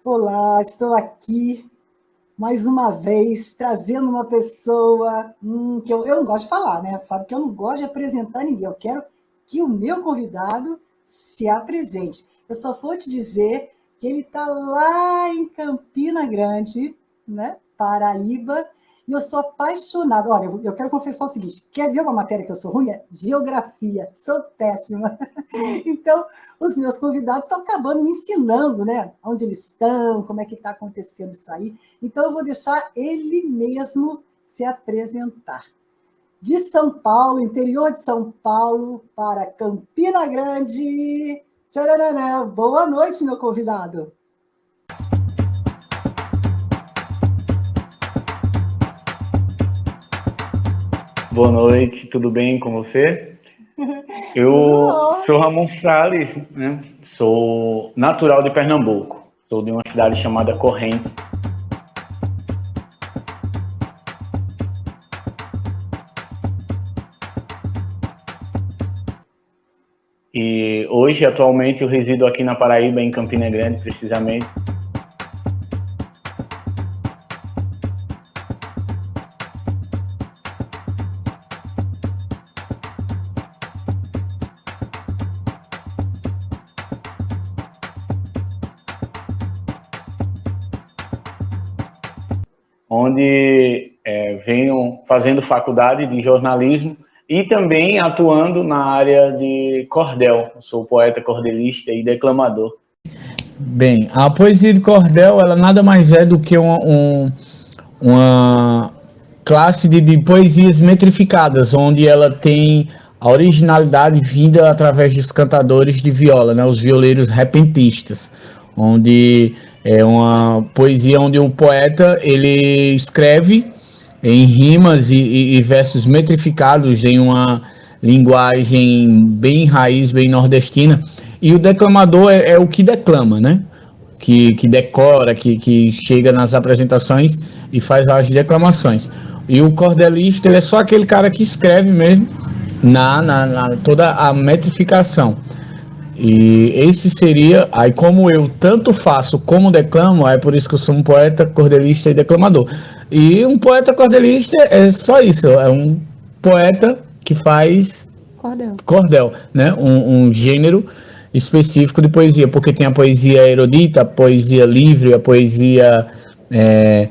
Olá, estou aqui mais uma vez trazendo uma pessoa que eu não gosto de falar, né? Sabe que eu não gosto de apresentar ninguém. Eu quero que o meu convidado se apresente. Eu só vou te dizer que ele está lá em Campina Grande, né? Paraíba, e eu sou apaixonada. Olha, eu quero confessar o seguinte: quer ver uma matéria que eu sou ruim? É geografia, sou péssima. Então, os meus convidados estão acabando me ensinando, né? Onde eles estão, como é que está acontecendo isso aí. Então, eu vou deixar ele mesmo se apresentar. De São Paulo, interior de São Paulo, para Campina Grande. Tcharanã. Boa noite, meu convidado. Boa noite, tudo bem com você? Tudo Eu bom? sou Ramon Salles, né? Sou natural de Pernambuco, sou de uma cidade chamada Correntes. E hoje, atualmente, eu resido aqui na Paraíba, em Campina Grande, precisamente. Onde venho fazendo faculdade de jornalismo e também atuando na área de cordel. Eu sou poeta, cordelista e declamador. Bem, a poesia de cordel, ela nada mais é do que uma classe de poesias metrificadas, onde ela tem a originalidade vinda através dos cantadores de viola, né, os violeiros repentistas, onde é uma poesia onde o poeta ele escreve em rimas e versos metrificados em uma linguagem bem raiz, bem nordestina, e o declamador é o que declama, né? Que decora, que chega nas apresentações e faz as declamações. E o cordelista, ele é só aquele cara que escreve mesmo na toda a metrificação. E esse seria, aí como eu tanto faço como declamo, é por isso que eu sou um poeta, cordelista e declamador. E um poeta cordelista é só isso, é um poeta que faz cordel, né? Um gênero específico de poesia, porque tem a poesia erudita, a poesia livre, a poesia é,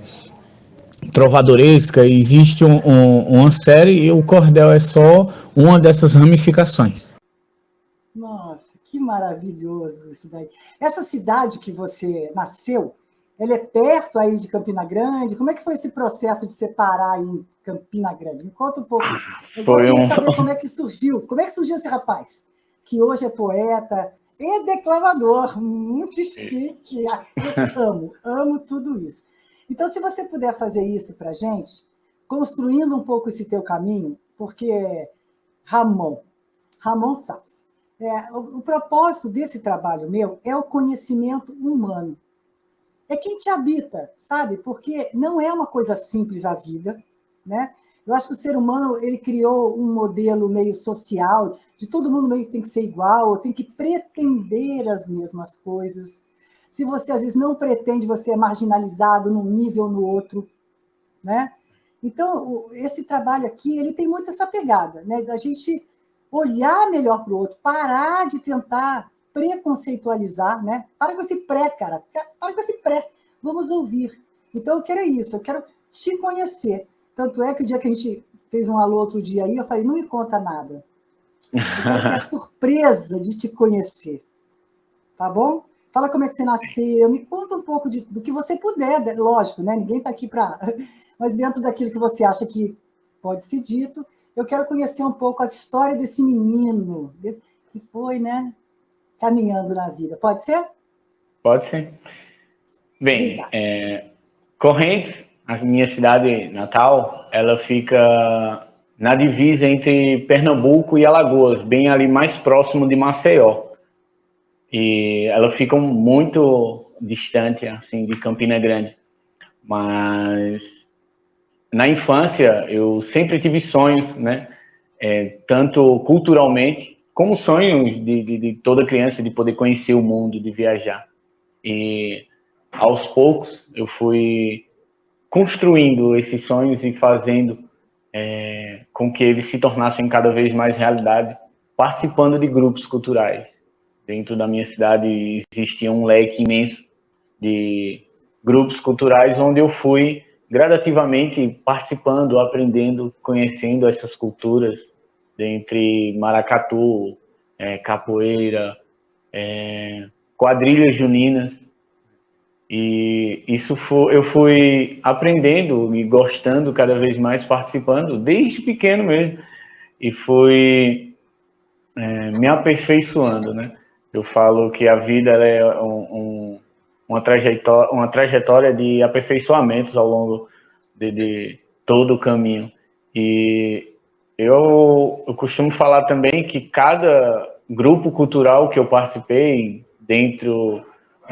trovadoresca, existe uma série e o cordel é só uma dessas ramificações. Nossa, que maravilhoso isso daí. Essa cidade que você nasceu, ela é perto aí de Campina Grande? Como é que foi esse processo de separar em Campina Grande? Me conta um pouco isso. Eu gosto Foi muito de um, saber como é que surgiu. Como é que surgiu esse rapaz? Que hoje é poeta e declamador. Que chique. Eu amo tudo isso. Então, se você puder fazer isso para a gente, construindo um pouco esse teu caminho, porque Ramon, Ramon Salles. O propósito desse trabalho meu é o conhecimento humano. É quem te habita, sabe? Porque não é uma coisa simples a vida, né? Eu acho que o ser humano ele criou um modelo meio social, de todo mundo meio que tem que ser igual, tem que pretender as mesmas coisas. Se você às vezes não pretende, você é marginalizado num nível ou no outro, né? Então, esse trabalho aqui, ele tem muito essa pegada, né? Da gente olhar melhor para o outro, parar de tentar preconceitualizar, né? Para com esse pré, cara. Para com esse pré. Vamos ouvir. Então, eu quero isso. Eu quero te conhecer. Tanto é que o dia que a gente fez um alô outro dia aí, eu falei, não me conta nada. Eu quero ter a surpresa de te conhecer. Tá bom? Fala como é que você nasceu, me conta um pouco do que você puder, lógico, né? Ninguém está aqui para. Mas dentro daquilo que você acha que pode ser dito, eu quero conhecer um pouco a história desse menino, que foi, né? Caminhando na vida. Pode ser? Pode ser. Bem, Obrigada. Correntes, a minha cidade natal, ela fica na divisa entre Pernambuco e Alagoas, bem ali mais próximo de Maceió. E ela fica muito distante, assim, de Campina Grande. Mas na infância eu sempre tive sonhos, né? Tanto culturalmente, como sonhos de toda criança de poder conhecer o mundo, de viajar. E aos poucos, eu fui construindo esses sonhos e fazendo com que eles se tornassem cada vez mais realidade, participando de grupos culturais. Dentro da minha cidade existia um leque imenso de grupos culturais onde eu fui gradativamente participando, aprendendo, conhecendo essas culturas, dentre maracatu, capoeira, quadrilhas juninas. E isso eu fui aprendendo e gostando cada vez mais, participando, desde pequeno mesmo, e fui me aperfeiçoando, né? Eu falo que a vida ela é uma trajetória de aperfeiçoamentos ao longo de todo o caminho. E eu costumo falar também que cada grupo cultural que eu participei, dentro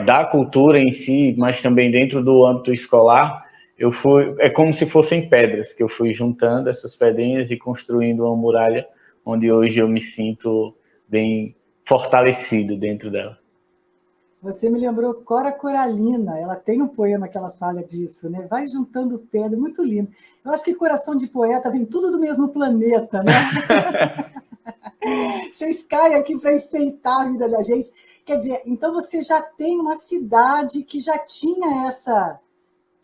da cultura em si, mas também dentro do âmbito escolar, é como se fossem pedras, que eu fui juntando essas pedrinhas e construindo uma muralha onde hoje eu me sinto bem fortalecido dentro dela. Você me lembrou Cora Coralina, ela tem um poema que ela fala disso, né? Vai juntando pedra, muito lindo. Eu acho que coração de poeta vem tudo do mesmo planeta, né? Vocês caem aqui para enfeitar a vida da gente. Quer dizer, então você já tem uma cidade que já tinha essa...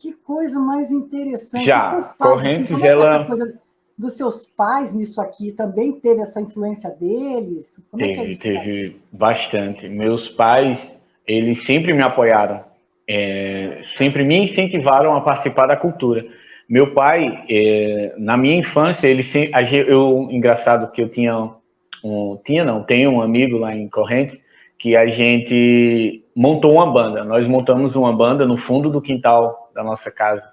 Que coisa mais interessante. Já, seus pais, Correntes, como é que essa coisa dos seus pais nisso aqui também teve essa influência deles? Como é que é isso? Teve bastante. Meus pais, eles sempre me apoiaram, sempre me incentivaram a participar da cultura. Meu pai, na minha infância, engraçado que eu tenho um amigo lá em Correntes, que a gente montou uma banda. Nós montamos uma banda no fundo do quintal da nossa casa.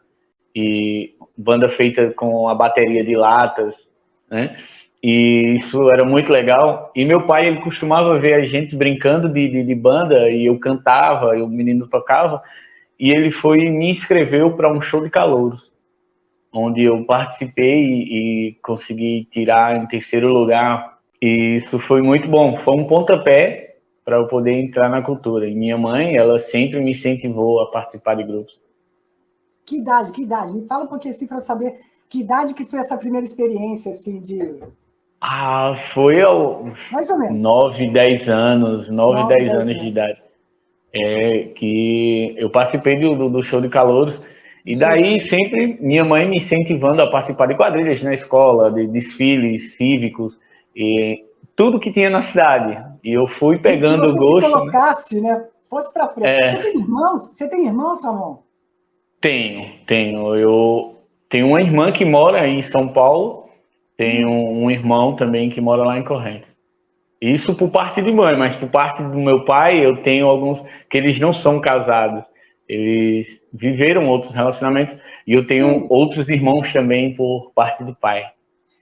E banda feita com a bateria de latas, né? E isso era muito legal. E meu pai, ele costumava ver a gente brincando de banda, e eu cantava, e o menino tocava, e ele foi e me inscreveu para um show de calouros, onde eu participei e consegui tirar em terceiro lugar. E isso foi muito bom. Foi um pontapé para eu poder entrar na cultura. E minha mãe, ela sempre me incentivou a participar de grupos. Que idade, que idade? Me fala um pouquinho assim para eu saber que idade que foi essa primeira experiência, assim, de... Foi aos Mais ou menos. 9, 10 anos, 9, 10 anos de anos. idade. Que eu participei do show de calouros. E daí sempre minha mãe me incentivando a participar de quadrilhas na escola, de desfiles cívicos, e tudo que tinha na cidade. E eu fui pegando o gosto. Se colocasse, né? Fosse para frente. Você tem irmãos? Você tem irmãos, Ramon? Tenho. Eu tenho uma irmã que mora em São Paulo, tenho um irmão também que mora lá em Correntes. Isso por parte de mãe, mas por parte do meu pai, eu tenho alguns que eles não são casados. Eles viveram outros relacionamentos, e eu tenho outros irmãos também por parte de pai.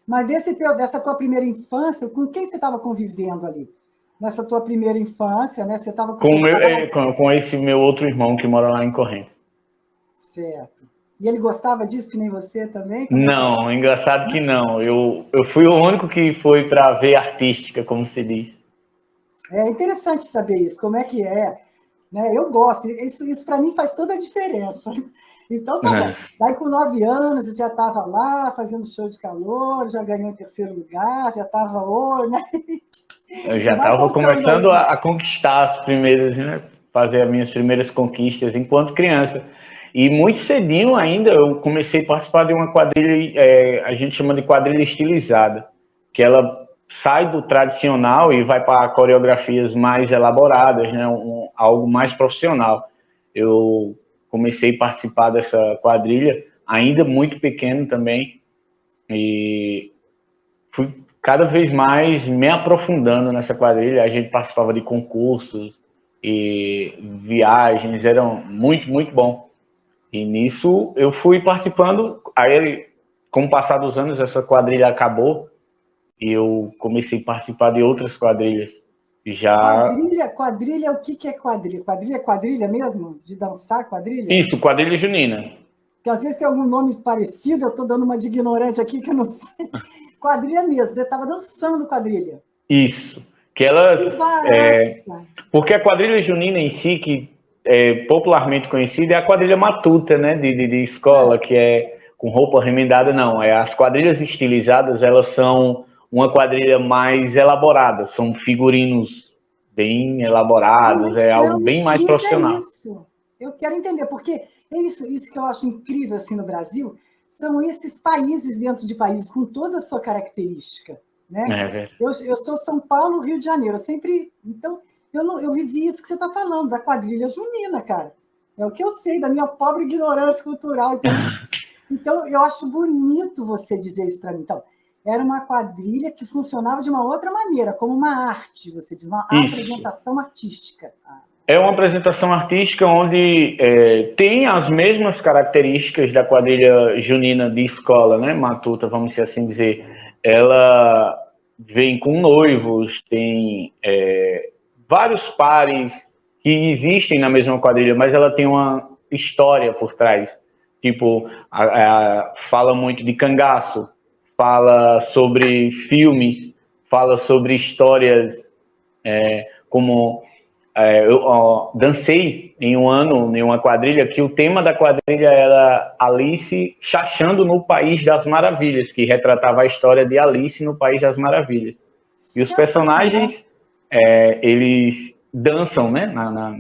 Mas dessa tua primeira infância, com quem você estava convivendo ali? Nessa tua primeira infância, né? Você estava com esse meu outro irmão que mora lá em Correntes. Certo. E ele gostava disso que nem você também? Não, engraçado que não. Eu fui o único que foi para a veia artística, como se diz. É interessante saber isso, como é que é. Né? Eu gosto, isso para mim faz toda a diferença. Então tá bom. Daí com 9 anos, você já estava lá fazendo show de calor, já ganhou em terceiro lugar, já estava né? Eu já estava começando a conquistar as primeiras, né? Fazer as minhas primeiras conquistas enquanto criança. E muito cedinho ainda eu comecei a participar de uma quadrilha, a gente chama de quadrilha estilizada, que ela sai do tradicional e vai para coreografias mais elaboradas, né? Algo mais profissional. Eu comecei a participar dessa quadrilha ainda muito pequeno também, e fui cada vez mais me aprofundando nessa quadrilha. A gente participava de concursos e viagens, eram muito, muito bom. E nisso eu fui participando. Aí, com o passar dos anos, essa quadrilha acabou e eu comecei a participar de outras quadrilhas. Quadrilha, o que é quadrilha? Quadrilha é quadrilha mesmo? De dançar quadrilha? Isso, quadrilha junina. Que às vezes tem algum nome parecido, eu estou dando uma de ignorante aqui que eu não sei. Quadrilha mesmo, você estava dançando quadrilha. Isso. Porque a quadrilha junina em si, que popularmente conhecida é a quadrilha matuta, né, de escola, que é com roupa remendada, não. As quadrilhas estilizadas, elas são uma quadrilha mais elaborada, são figurinos bem elaborados, é algo Então, me bem mais explica profissional. isso. Eu quero entender, porque é isso que eu acho incrível assim, no Brasil, são esses países dentro de países com toda a sua característica. Né? Eu sou São Paulo, Rio de Janeiro, eu sempre... Então, eu vivi isso que você está falando, da quadrilha junina, cara. É o que eu sei, da minha pobre ignorância cultural. Então, eu acho bonito você dizer isso para mim. Então, era uma quadrilha que funcionava de uma outra maneira, como uma arte, você diz, uma apresentação artística. É uma apresentação artística onde tem as mesmas características da quadrilha junina de escola, né, matuta, vamos assim dizer. Ela vem com noivos, tem vários pares que existem na mesma quadrilha, mas ela tem uma história por trás. Tipo, fala muito de cangaço, fala sobre filmes, fala sobre histórias como... eu dancei em um ano em uma quadrilha que o tema da quadrilha era Alice chachando no País das Maravilhas, que retratava a história de Alice no País das Maravilhas. E os personagens, eles dançam, né,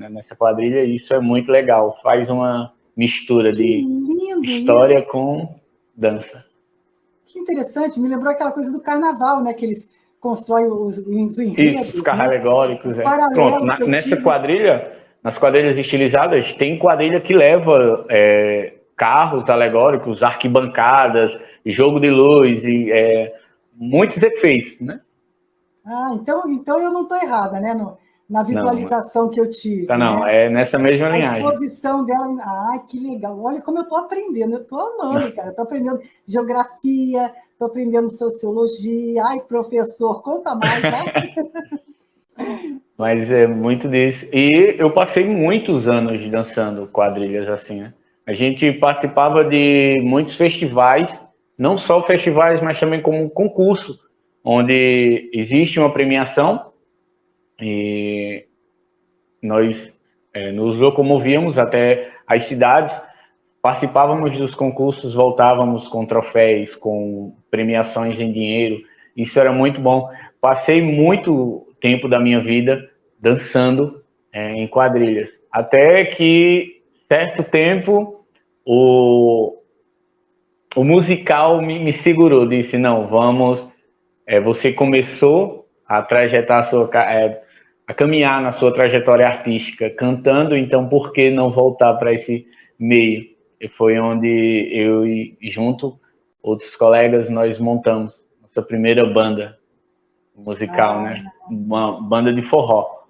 nessa quadrilha, e isso é muito legal. Faz uma mistura de história com dança. Que interessante, me lembrou aquela coisa do carnaval, né, que eles constroem os enredos. Isso, os carros alegóricos. Pronto, nessa quadrilha, nas quadrilhas estilizadas, tem quadrilha que leva carros alegóricos, arquibancadas, jogo de luz, e muitos efeitos, né? Então eu não estou errada, né? Na visualização que eu tive. Não, né? É nessa mesma linhagem. A exposição dela. Que legal. Olha como eu estou aprendendo. Eu estou amando, cara. Estou aprendendo geografia, estou aprendendo sociologia. Ai, professor, conta mais, tá? Mas é muito disso. E eu passei muitos anos dançando quadrilhas assim, né? A gente participava de muitos festivais, não só festivais, mas também como concurso, onde existe uma premiação e nós nos locomovíamos até as cidades, participávamos dos concursos, voltávamos com troféus, com premiações em dinheiro. Isso era muito bom. Passei muito tempo da minha vida dançando em quadrilhas. Até que, certo tempo, o musical me segurou, disse, não, vamos... você começou a trajetar a caminhar na sua trajetória artística cantando, então por que não voltar para esse meio? E foi onde eu e junto outros colegas nós montamos nossa primeira banda musical, né? Uma banda de forró.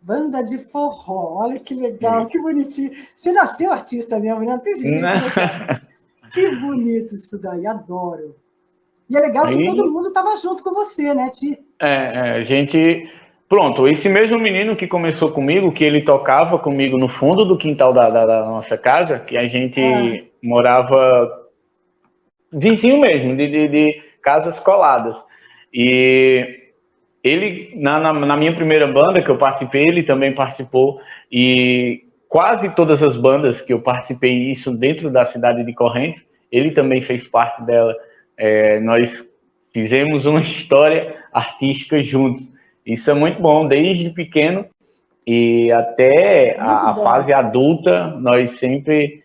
Banda de forró, olha que legal, que bonitinho. Você nasceu artista mesmo, né? Não tem jeito, né? Que bonito isso daí, adoro. E é legal que todo mundo estava junto com você, né, Ti? A gente... Pronto, esse mesmo menino que começou comigo, que ele tocava comigo no fundo do quintal da nossa casa, que a gente morava vizinho mesmo, de casas coladas. E ele, na minha primeira banda que eu participei, ele também participou. E quase todas as bandas que eu participei, isso dentro da cidade de Correntes, ele também fez parte dela. Nós fizemos uma história artística juntos. Isso é muito bom, desde pequeno e até a fase adulta, nós sempre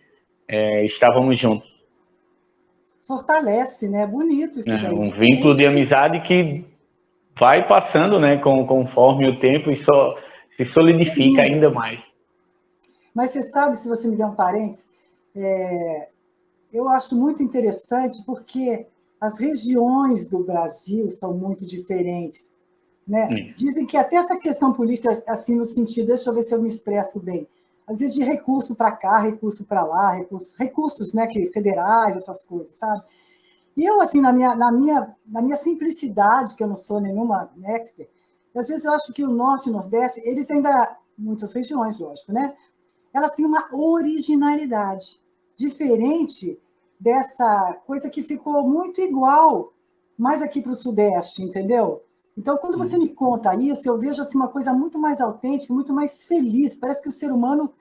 estávamos juntos. Fortalece, né? Bonito isso daí. Um vínculo de amizade que vai passando, né, conforme o tempo e só se solidifica ainda mais. Mas você sabe, se você me der um parênteses, eu acho muito interessante porque as regiões do Brasil são muito diferentes. Né? Dizem que até essa questão política, assim, no sentido, deixa eu ver se eu me expresso bem, às vezes de recurso para cá, recurso para lá, recursos, né, federais, essas coisas, sabe? E eu, assim, na minha simplicidade, que eu não sou nenhuma expert, às vezes eu acho que o Norte e o Nordeste, eles ainda, muitas regiões, lógico, né? Elas têm uma originalidade diferente dessa coisa que ficou muito igual, mais aqui para o Sudeste, entendeu? Então, quando você me conta isso, eu vejo assim, uma coisa muito mais autêntica, muito mais feliz. Parece que o ser humano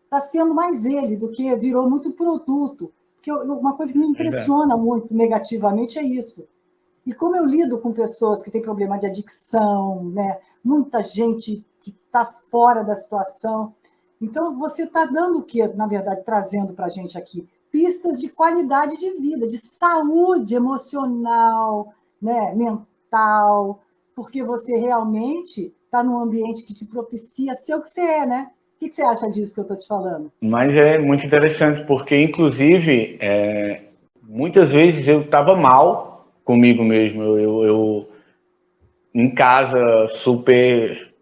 está sendo mais ele do que virou muito produto. Porque uma coisa que me impressiona muito negativamente é isso. E como eu lido com pessoas que têm problema de adicção, né? Muita gente que está fora da situação. Então, você está dando o quê, na verdade, trazendo para a gente aqui? Pistas de qualidade de vida, de saúde emocional, né? Mental, porque você realmente está num ambiente que te propicia ser o que você é, né? O que você acha disso que eu estou te falando? Mas é muito interessante, porque, inclusive, muitas vezes eu estava mal comigo mesmo. Eu, em casa, super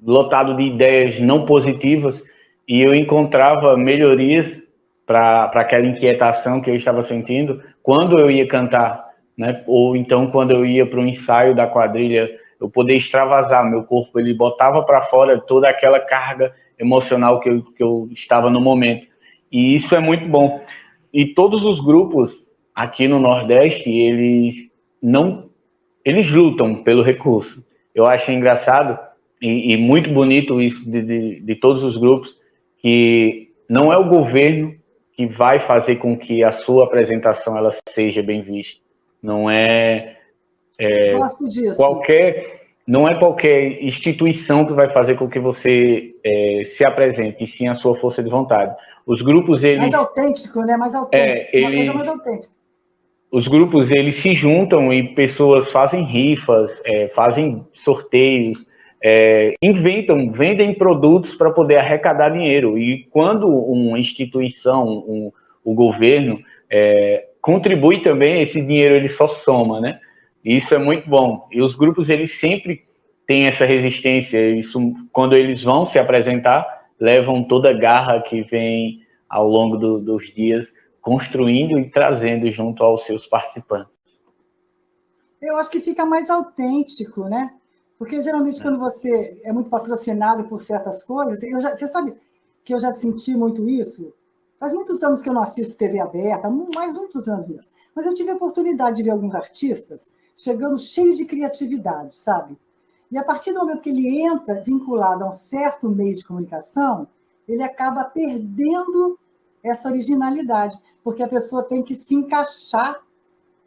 lotado de ideias não positivas, e eu encontrava melhorias para aquela inquietação que eu estava sentindo quando eu ia cantar, né? Ou então quando eu ia para o ensaio da quadrilha, eu poder extravasar meu corpo, ele botava para fora toda aquela carga emocional que eu estava no momento. E isso é muito bom. E todos os grupos aqui no Nordeste, não eles lutam pelo recurso. Eu acho engraçado e muito bonito isso de todos os grupos, que não é o governo que vai fazer com que a sua apresentação ela seja bem vista. Não é, Gosto disso. não é qualquer instituição que vai fazer com que você se apresente, e sim a sua força de vontade. Os grupos, Mais autêntico, né? Mais autêntico. Uma coisa mais autêntica. Os grupos eles se juntam e pessoas fazem rifas, fazem sorteios, inventam, vendem produtos para poder arrecadar dinheiro. E quando uma instituição, o governo, contribui também, esse dinheiro ele só soma, né? E isso é muito bom. E os grupos eles sempre têm essa resistência. Isso, quando eles vão se apresentar, levam toda a garra que vem ao longo dos dias, construindo e trazendo junto aos seus participantes. Eu acho que fica mais autêntico, né? Porque geralmente quando você é muito patrocinado por certas coisas, você sabe que eu já senti muito isso. Faz muitos anos que eu não assisto TV aberta, mais muitos anos mesmo. Mas eu tive a oportunidade de ver alguns artistas chegando cheio de criatividade, sabe? E a partir do momento que ele entra vinculado a um certo meio de comunicação, ele acaba perdendo essa originalidade, porque a pessoa tem que se encaixar,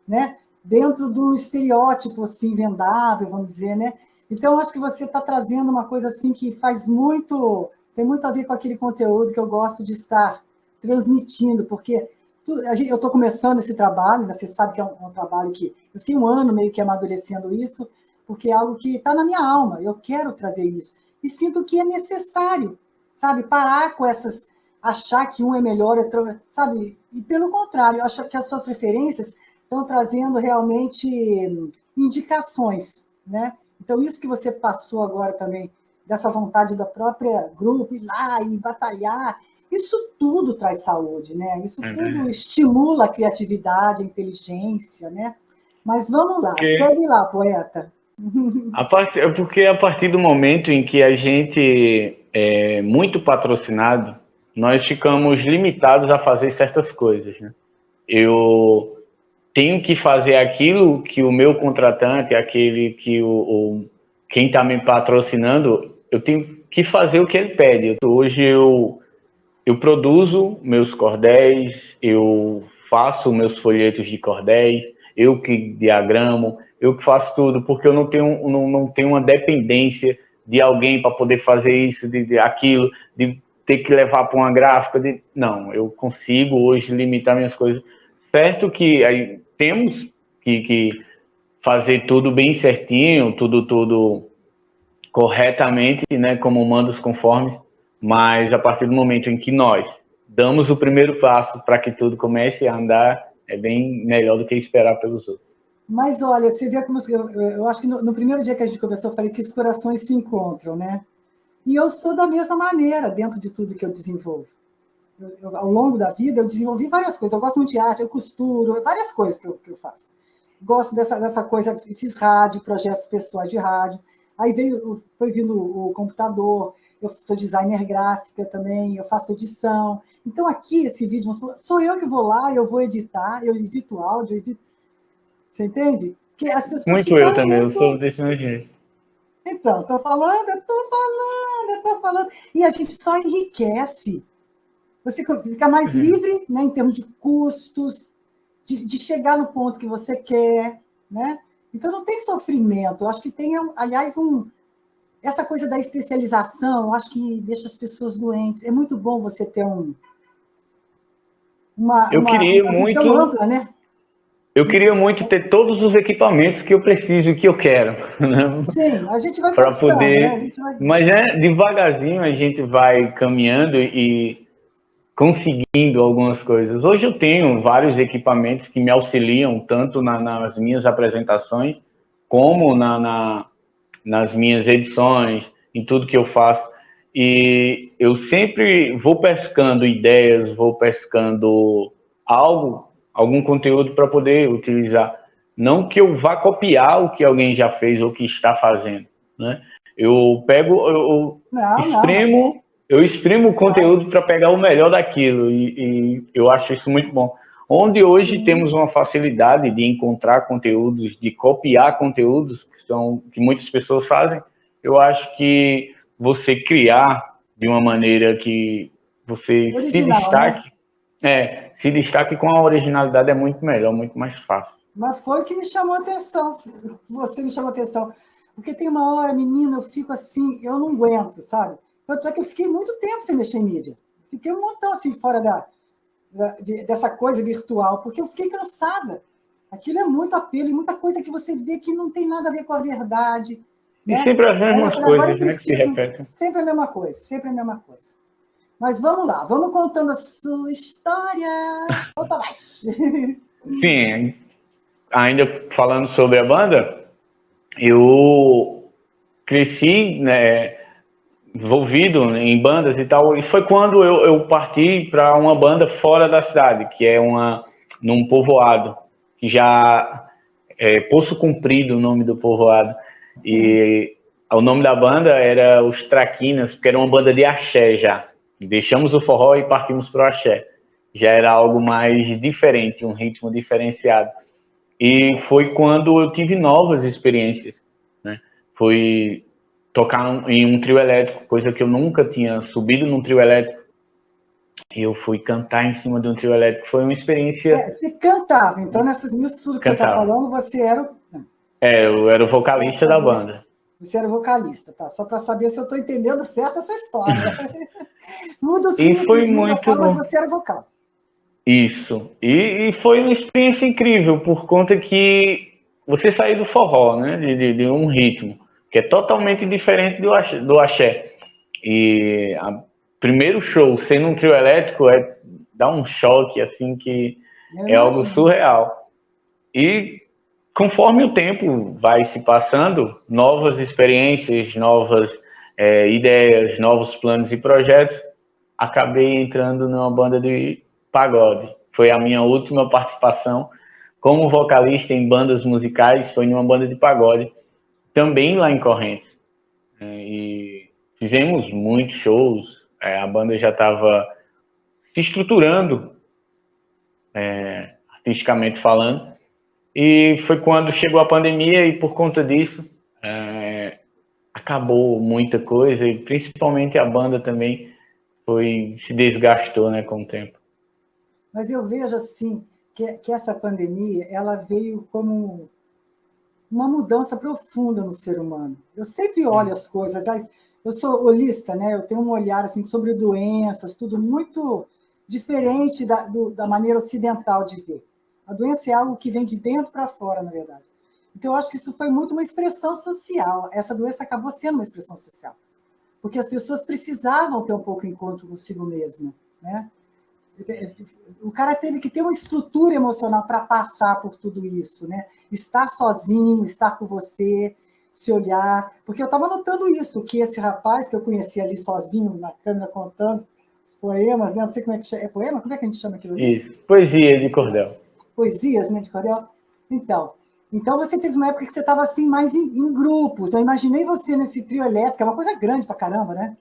né, dentro de um estereótipo assim, vendável, vamos dizer, né? Então, eu acho que você está trazendo uma coisa assim que tem muito a ver com aquele conteúdo que eu gosto de estar transmitindo, porque eu estou começando esse trabalho, você sabe que é um trabalho que eu fiquei um ano meio que amadurecendo isso, porque é algo que está na minha alma, eu quero trazer isso. E sinto que é necessário, sabe, parar com essas, achar que um é melhor, sabe? E pelo contrário, eu acho que as suas referências estão trazendo realmente indicações, né? Então, isso que você passou agora também, dessa vontade da própria grupo, ir lá e batalhar, isso tudo traz saúde, né? Isso tudo estimula a criatividade, a inteligência, né? Mas vamos lá, segue lá, poeta. Porque a partir do momento em que a gente é muito patrocinado, nós ficamos limitados a fazer certas coisas, né? Eu tenho que fazer aquilo que o meu contratante, aquele que quem está me patrocinando, eu tenho que fazer o que ele pede. Hoje eu produzo meus cordéis, eu faço meus folhetos de cordéis, eu que diagramo, eu que faço tudo, porque eu não tenho uma dependência de alguém para poder fazer isso, de aquilo, de ter que levar para uma gráfica. Não, eu consigo hoje limitar minhas coisas. Certo que aí temos que fazer tudo bem certinho, tudo corretamente, né, como manda os conformes, mas a partir do momento em que nós damos o primeiro passo para que tudo comece a andar, é bem melhor do que esperar pelos outros. Mas olha, você vê como eu acho que no primeiro dia que a gente conversou, eu falei que os corações se encontram, né? E eu sou da mesma maneira dentro de tudo que eu desenvolvo. Ao longo da vida, eu desenvolvi várias coisas. Eu gosto muito de arte, eu costuro, várias coisas que eu faço. Gosto dessa coisa, fiz rádio, projetos pessoais de rádio. Aí foi vindo o computador, eu sou designer gráfica também, eu faço edição. Então, aqui, esse vídeo, sou eu que vou lá, eu vou editar, eu edito áudio, você entende? Porque as pessoas Muito eu ficaram também, eu muito... sou desse meu jeito. Então, estou falando, eu estou falando. E a gente só enriquece. Você fica mais livre, né, em termos de custos, de chegar no ponto que você quer, né? Então, não tem sofrimento. Eu acho que tem, aliás, essa coisa da especialização, eu acho que deixa as pessoas doentes. É muito bom você ter Eu queria uma visão muito, ampla, né? eu queria muito ter todos os equipamentos que eu preciso e que eu quero, né? Sim, a gente vai Para conquistando, né? A poder. gente vai... Mas devagarzinho a gente vai caminhando e conseguindo algumas coisas. Hoje eu tenho vários equipamentos que me auxiliam tanto nas minhas apresentações como nas minhas edições, em tudo que eu faço. E eu sempre vou pescando ideias, vou pescando algum conteúdo para poder utilizar. Não que eu vá copiar o que alguém já fez ou que está fazendo, né? Eu pego, Não, mas... eu exprimo o conteúdo para pegar o melhor daquilo e eu acho isso muito bom. Onde hoje temos uma facilidade de encontrar conteúdos, de copiar conteúdos que muitas pessoas fazem, eu acho que você criar de uma maneira que você Original, né? se destaque com a originalidade é muito melhor, muito mais fácil. Mas foi o que me chamou a atenção. Você me chamou a atenção. Porque tem uma hora, menina, eu fico assim, eu não aguento, sabe? Tanto é que eu fiquei muito tempo sem mexer em mídia. Fiquei um montão assim, fora dessa coisa virtual, porque eu fiquei cansada. Aquilo é muito apelo e muita coisa que você vê que não tem nada a ver com a verdade. E Né? sempre as Aí eu mesmas falei, agora eu coisas, né, que se preciso. repetem. Sempre a mesma coisa, sempre a mesma coisa. Mas vamos lá, vamos contando a sua história. Conta mais. Sim, ainda falando sobre a banda, eu cresci, né, envolvido em bandas e tal, e foi quando eu parti para uma banda fora da cidade, que é num povoado, que já é Poço Comprido, o nome do povoado, e o nome da banda era Os Traquinas, porque era uma banda de axé já. Deixamos o forró e partimos para o axé. Já era algo mais diferente, um ritmo diferenciado. E foi quando eu tive novas experiências, né? Foi tocar em um trio elétrico, coisa que eu nunca tinha subido num trio elétrico. E eu fui cantar em cima de um trio elétrico. Foi uma experiência... Você cantava, então nisso tudo que você está Cantava. falando, você era... Eu era o vocalista da banda. Você era vocalista, tá? Só para saber se eu estou entendendo certo essa história. Muda os E foi ritmos, muda a muito... tal, mas você era vocal. Isso. E foi uma experiência incrível, por conta que você saiu do forró, né? De um ritmo, que é totalmente diferente do axé. E o primeiro show, sendo um trio elétrico, dá um choque, assim, que é algo surreal. E conforme o tempo vai se passando, novas experiências, novas ideias, novos planos e projetos, acabei entrando numa banda de pagode. Foi a minha última participação como vocalista em bandas musicais, foi numa banda de pagode, também lá em Correntes. E fizemos muitos shows, a banda já estava se estruturando, artisticamente falando, e foi quando chegou a pandemia e por conta disso acabou muita coisa e principalmente a banda também se desgastou, né, com o tempo. Mas eu vejo assim que essa pandemia ela veio como uma mudança profunda no ser humano. Eu sempre olho as coisas, eu sou holista, né? Eu tenho um olhar assim sobre doenças, tudo muito diferente da maneira ocidental de ver. A doença é algo que vem de dentro para fora, na verdade. Então, eu acho que isso foi muito uma expressão social. Essa doença acabou sendo uma expressão social, porque as pessoas precisavam ter um pouco encontro consigo mesmo, né? O cara teve que ter uma estrutura emocional para passar por tudo isso, né? Estar sozinho, estar com você, se olhar. Porque eu estava notando isso, que esse rapaz que eu conheci ali sozinho, na câmera, contando os poemas, né? Não sei como é que chama. É poema? Como é que a gente chama aquilo ali? Isso, poesia de cordel. Poesias, né, de cordel? Então você teve uma época que você estava assim, mais em grupos. Eu imaginei você nesse trio elétrico, é uma coisa grande pra caramba, né?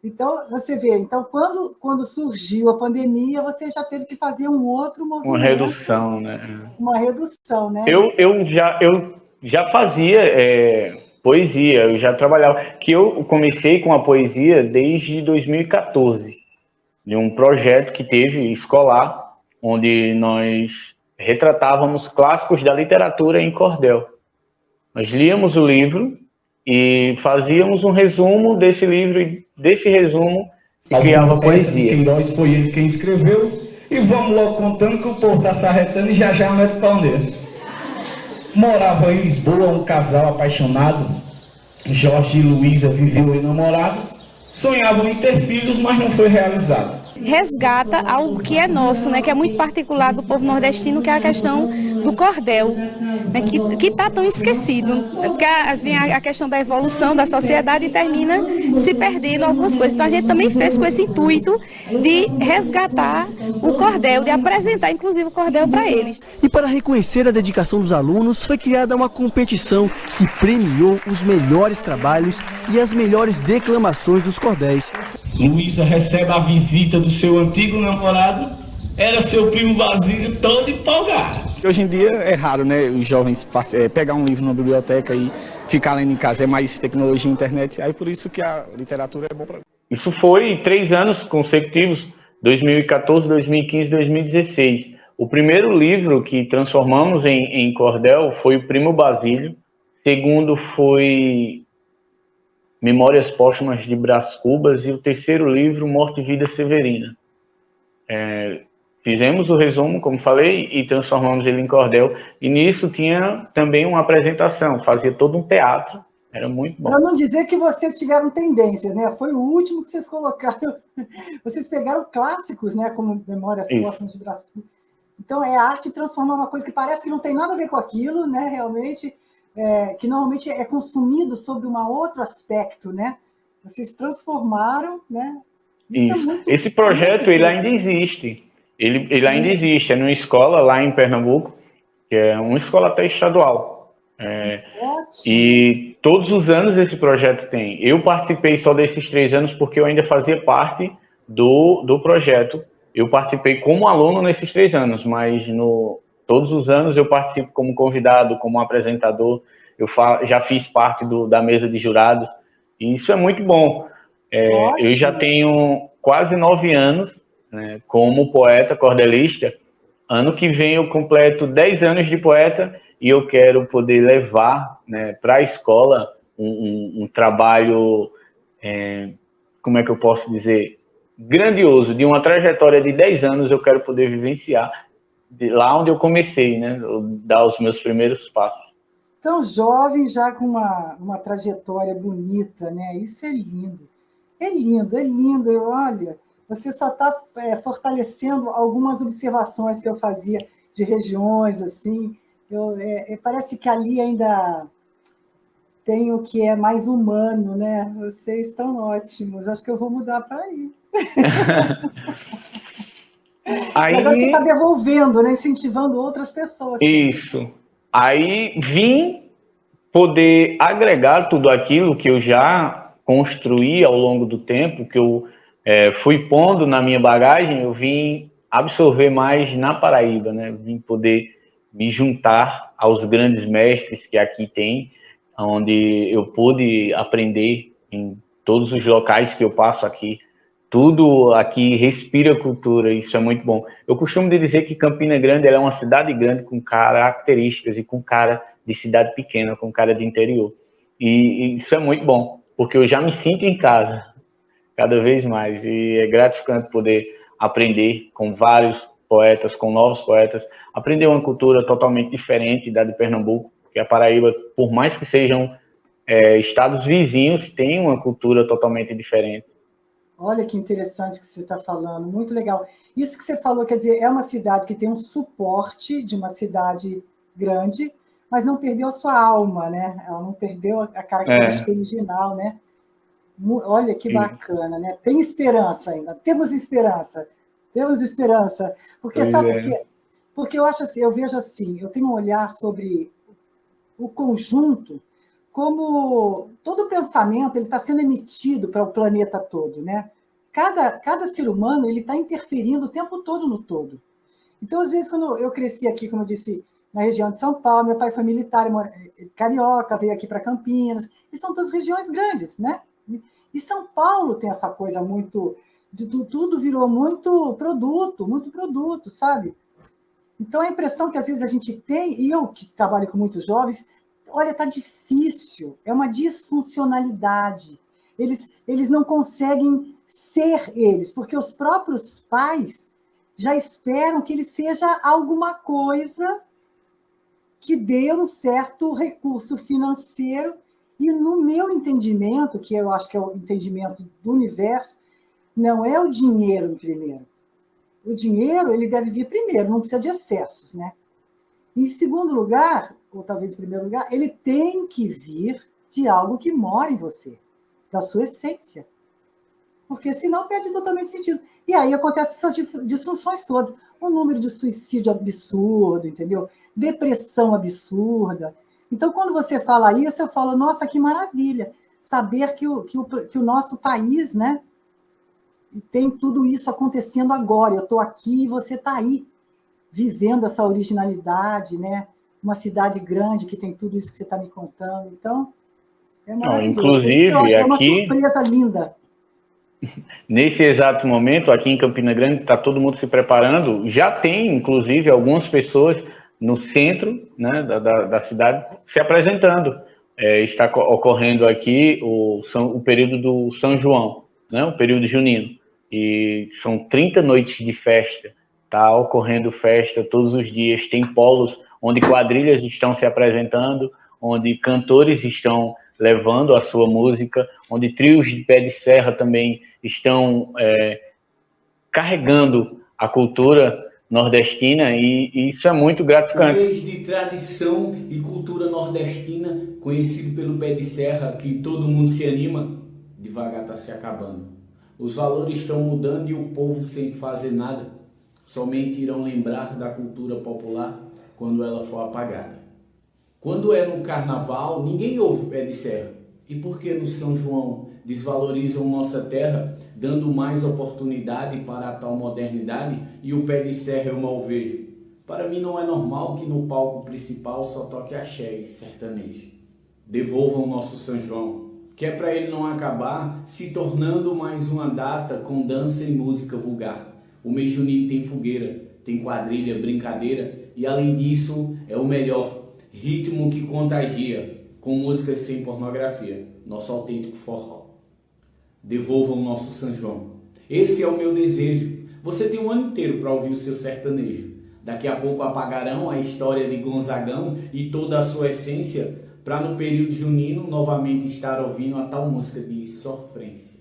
Então, você vê, então, quando surgiu a pandemia, você já teve que fazer um outro Uma movimento, redução, né? uma redução, né? Eu já fazia poesia, eu já trabalhava. Que eu comecei com a poesia desde 2014, de um projeto que teve escolar, onde nós retratávamos clássicos da literatura em cordel. Nós líamos o livro e fazíamos um resumo desse livro, e desse resumo se criava Alguma peça de poesia. Queiroz foi ele quem escreveu. E vamos logo contando que o povo está se arretando e já mete o pau nele. Morava em Lisboa um casal apaixonado. Jorge e Luísa viviam enamorados. Sonhavam em ter filhos, mas não foi realizado. Resgata algo que é nosso, né, que é muito particular do povo nordestino, que é a questão do cordel, né, que está tão esquecido, porque vem a questão da evolução da sociedade e termina se perdendo algumas coisas. Então a gente também fez com esse intuito de resgatar o cordel, de apresentar inclusive o cordel para eles. E para reconhecer a dedicação dos alunos, foi criada uma competição que premiou os melhores trabalhos e as melhores declamações dos cordéis. Luísa recebe a visita do seu antigo namorado. Era seu primo Basílio, todo empolgado. Hoje em dia é raro, né, os jovens pegar um livro na biblioteca e ficar lendo em casa. É mais tecnologia e internet. Aí por isso que a literatura é bom para... Isso foi 3 anos consecutivos, 2014, 2015, 2016. O primeiro livro que transformamos em cordel foi o Primo Basílio. Segundo foi Memórias Póstumas de Brás Cubas. E o terceiro livro, Morte e Vida Severina. Fizemos o resumo, como falei, e transformamos ele em cordel. E nisso tinha também uma apresentação, fazia todo um teatro. Era muito bom. Para não dizer que vocês tiveram tendências, né? Foi o último que vocês colocaram. Vocês pegaram clássicos, né? Como Memórias Póstumas de Brás Cubas. Então, é a arte transformar uma coisa que parece que não tem nada a ver com aquilo, né? Realmente, que normalmente é consumido sobre um outro aspecto, né? Vocês transformaram, né? Isso. É muito, esse projeto ele ainda existe. Ele ainda existe. É numa escola lá em Pernambuco, que é uma escola até estadual. E todos os anos esse projeto tem. Eu participei só desses 3 anos porque eu ainda fazia parte do projeto. Eu participei como aluno nesses 3 anos, mas todos os anos eu participo como convidado, como apresentador. Eu já fiz parte da mesa de jurados. E isso é muito bom. Eu já tenho quase 9 anos, né, como poeta cordelista. Ano que vem eu completo 10 anos de poeta e eu quero poder levar, né, para a escola um trabalho, como é que eu posso dizer, grandioso, de uma trajetória de 10 anos. Eu quero poder vivenciar lá onde eu comecei, né, dar os meus primeiros passos. Tão jovem, já com uma trajetória bonita, né? Isso é lindo. É lindo, é lindo. Olha, você só está fortalecendo algumas observações que eu fazia de regiões, assim. Parece que ali ainda tem o que é mais humano, né? Vocês estão ótimos. Acho que eu vou mudar para aí. Aí, e agora você está devolvendo, né? Incentivando outras pessoas. Isso. Aí vim poder agregar tudo aquilo que eu já construí ao longo do tempo, que eu fui pondo na minha bagagem, eu vim absorver mais na Paraíba, né? Vim poder me juntar aos grandes mestres que aqui tem, onde eu pude aprender em todos os locais que eu passo aqui. Tudo aqui respira cultura, isso é muito bom. Eu costumo dizer que Campina Grande ela é uma cidade grande com características e com cara de cidade pequena, com cara de interior. E isso é muito bom, porque eu já me sinto em casa, cada vez mais. E é gratificante poder aprender com vários poetas, com novos poetas, aprender uma cultura totalmente diferente da de Pernambuco, porque a Paraíba, por mais que sejam estados vizinhos, tem uma cultura totalmente diferente. Olha que interessante que você está falando, muito legal. Isso que você falou, quer dizer, é uma cidade que tem um suporte de uma cidade grande, mas não perdeu a sua alma, né? Ela não perdeu a característica original, né? Olha que bacana, né? Tem esperança ainda, temos esperança. Porque sabe por quê? Porque eu acho assim, eu vejo assim, eu tenho um olhar sobre o conjunto, como todo pensamento ele está sendo emitido para o planeta todo, né? Cada ser humano ele está interferindo o tempo todo no todo. Então, às vezes, quando eu cresci aqui, como eu disse, na região de São Paulo, meu pai foi militar, carioca, veio aqui para Campinas, e são todas regiões grandes, né? E São Paulo tem essa coisa muito... Tudo virou muito produto, sabe? Então, a impressão que às vezes a gente tem, e eu que trabalho com muitos jovens, olha, está difícil, é uma disfuncionalidade. Eles não conseguem ser eles, porque os próprios pais já esperam que ele seja alguma coisa que dê um certo recurso financeiro, e no meu entendimento, que eu acho que é o entendimento do universo, não é o dinheiro primeiro. O dinheiro ele deve vir primeiro, não precisa de excessos, né? Em segundo lugar, ou talvez em primeiro lugar, ele tem que vir de algo que mora em você, da sua essência. Porque senão perde totalmente sentido. E aí acontecem essas disfunções todas. O número de suicídio absurdo, entendeu? Depressão absurda. Então, quando você fala isso, eu falo, nossa, que maravilha. Saber que o nosso país, né, tem tudo isso acontecendo agora. Eu estou aqui e você está aí, vivendo essa originalidade, né? Uma cidade grande que tem tudo isso que você está me contando. Então, é maravilhoso. Inclusive, é uma aqui, surpresa linda. Nesse exato momento, aqui em Campina Grande, está todo mundo se preparando. Já tem, inclusive, algumas pessoas no centro, né, da cidade se apresentando. Está ocorrendo aqui o período do São João, né, o período junino. E são 30 noites de festa. Está ocorrendo festa todos os dias. Tem polos onde quadrilhas estão se apresentando, onde cantores estão levando a sua música, onde trios de pé de serra também estão carregando a cultura nordestina, e isso é muito gratificante. Um mês de tradição e cultura nordestina, conhecido pelo pé de serra, que todo mundo se anima, devagar está se acabando. Os valores estão mudando e o povo, sem fazer nada, somente irão lembrar da cultura popular quando ela for apagada. Quando é no carnaval, ninguém ouve pé de serra. E por que no São João desvalorizam nossa terra, dando mais oportunidade para a tal modernidade, e o pé de serra eu mal vejo? Para mim não é normal que no palco principal só toque axé e sertanejo. Devolvam nosso São João, que é para ele não acabar se tornando mais uma data com dança e música vulgar. O mês junino tem fogueira, tem quadrilha, brincadeira, e além disso é o melhor, ritmo que contagia, com músicas sem pornografia, nosso autêntico forró. Devolvam nosso São João. Esse é o meu desejo. Você tem um ano inteiro para ouvir o seu sertanejo. Daqui a pouco apagarão a história de Gonzagão e toda a sua essência, para no período junino novamente estar ouvindo a tal música de sofrência.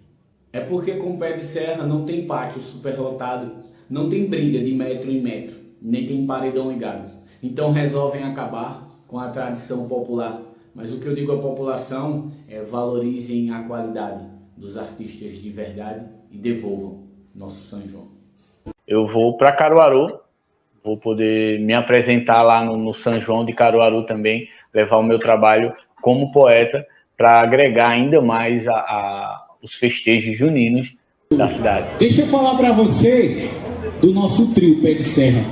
É porque com o pé de serra não tem pátio superlotado, não tem briga de metro em metro, nem tem paredão ligado. Então resolvem acabar com a tradição popular. Mas o que eu digo à população é: valorizem a qualidade dos artistas de verdade e devolvam nosso São João. Eu vou para Caruaru, vou poder me apresentar lá no São João de Caruaru também, levar o meu trabalho como poeta para agregar ainda mais os festejos juninos da cidade. Deixa eu falar para você do nosso trio Pé de Serra,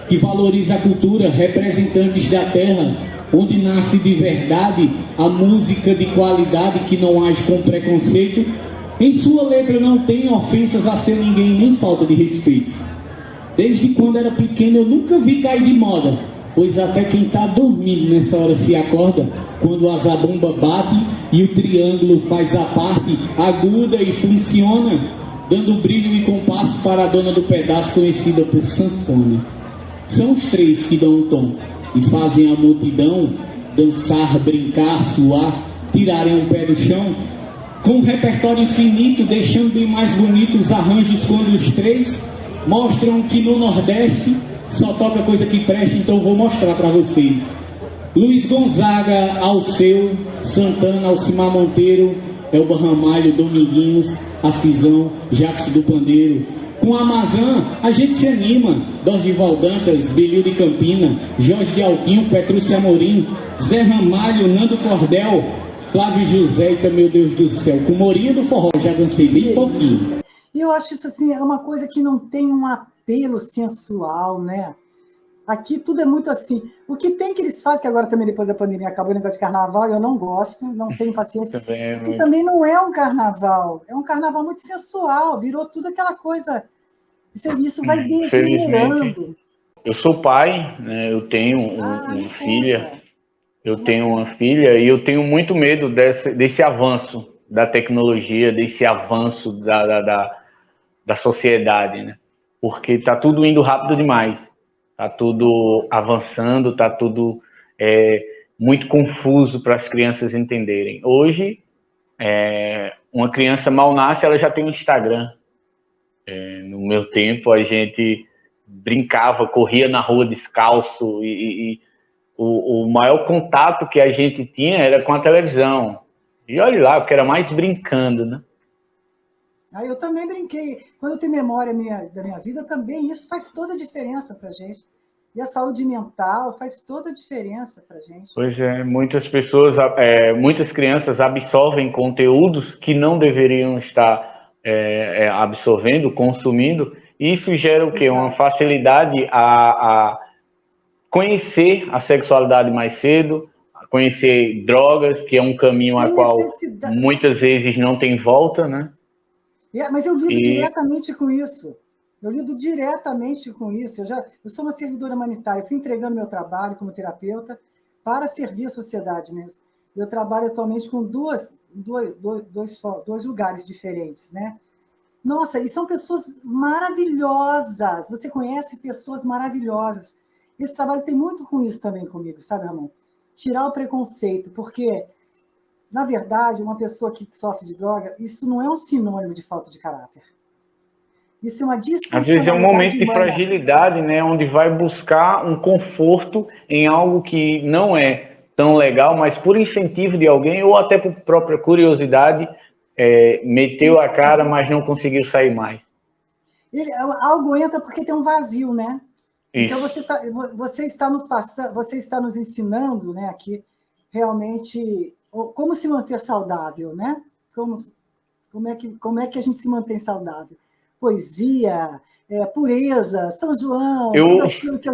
que valoriza a cultura, representantes da terra, onde nasce de verdade a música de qualidade que não age com preconceito. Em sua letra não tem ofensas a ser ninguém, nem falta de respeito. Desde quando era pequeno eu nunca vi cair de moda, pois até quem tá dormindo nessa hora se acorda, quando a zabumba bate e o triângulo faz a parte aguda e funciona, dando brilho e compasso para a dona do pedaço, conhecida por sanfona. São os três que dão o tom e fazem a multidão dançar, brincar, suar, tirarem o pé do chão, com um repertório infinito, deixando bem mais bonitos os arranjos quando os três mostram que no Nordeste só toca coisa que presta. Então vou mostrar para vocês. Luiz Gonzaga, Alceu, Santana, Alcimar Monteiro, Elba Ramalho, Dominguinhos, Acisão, Jackson do Pandeiro, Com a Amazon, a gente se anima. Dorival Dantas, Belil de Campina, Jorge de Altinho, Petrúcia Amorim, Zé Ramalho, Nando Cordel, Flávio José, eita, meu Deus do céu. Com Morinha do Forró, já dancei bem pouquinho. E eu acho isso assim, é uma coisa que não tem um apelo sensual, né? Aqui tudo é muito assim. O que tem que eles fazem, que agora também depois da pandemia acabou o negócio de carnaval, eu não gosto, não tenho paciência. Que também não é um carnaval muito sensual, virou tudo aquela coisa. Isso vai degenerando. Eu sou pai, né? Eu tenho uma filha. Eu tenho uma filha e eu tenho muito medo desse avanço da tecnologia, desse avanço da sociedade, né? Porque está tudo indo rápido demais. Está tudo avançando, está tudo muito confuso para as crianças entenderem. Hoje, uma criança mal nasce, ela já tem um Instagram. No meu tempo, a gente brincava, corria na rua descalço e o maior contato que a gente tinha era com a televisão. E olha lá, porque era mais brincando, né? Eu também brinquei. Quando eu tenho memória da minha vida, também isso faz toda a diferença para a gente. E a saúde mental faz toda a diferença para a gente. Pois é, muitas pessoas, muitas crianças absorvem conteúdos que não deveriam estar absorvendo, consumindo. E isso gera o quê? Exato. Uma facilidade a conhecer a sexualidade mais cedo, a conhecer drogas, que é um caminho a qual muitas vezes não tem volta, né? Mas eu lido diretamente com isso. Eu sou uma servidora humanitária, fui entregando meu trabalho como terapeuta para servir a sociedade mesmo. Eu trabalho atualmente com dois lugares diferentes, né? Nossa, e são pessoas maravilhosas. Você conhece pessoas maravilhosas. Esse trabalho tem muito com isso também comigo, sabe, Ramon? Tirar o preconceito, porque, na verdade, uma pessoa que sofre de droga, isso não é um sinônimo de falta de caráter. Isso é uma disfuncionalidade. Às vezes é um momento de fragilidade, né, onde vai buscar um conforto em algo que não é tão legal, mas por incentivo de alguém ou até por própria curiosidade, meteu a cara, mas não conseguiu sair mais. Algo entra porque tem um vazio, né? Isso. Então você está nos ensinando, né, aqui realmente como se manter saudável, né? Como é que a gente se mantém saudável? Poesia, pureza, São João, tudo aquilo que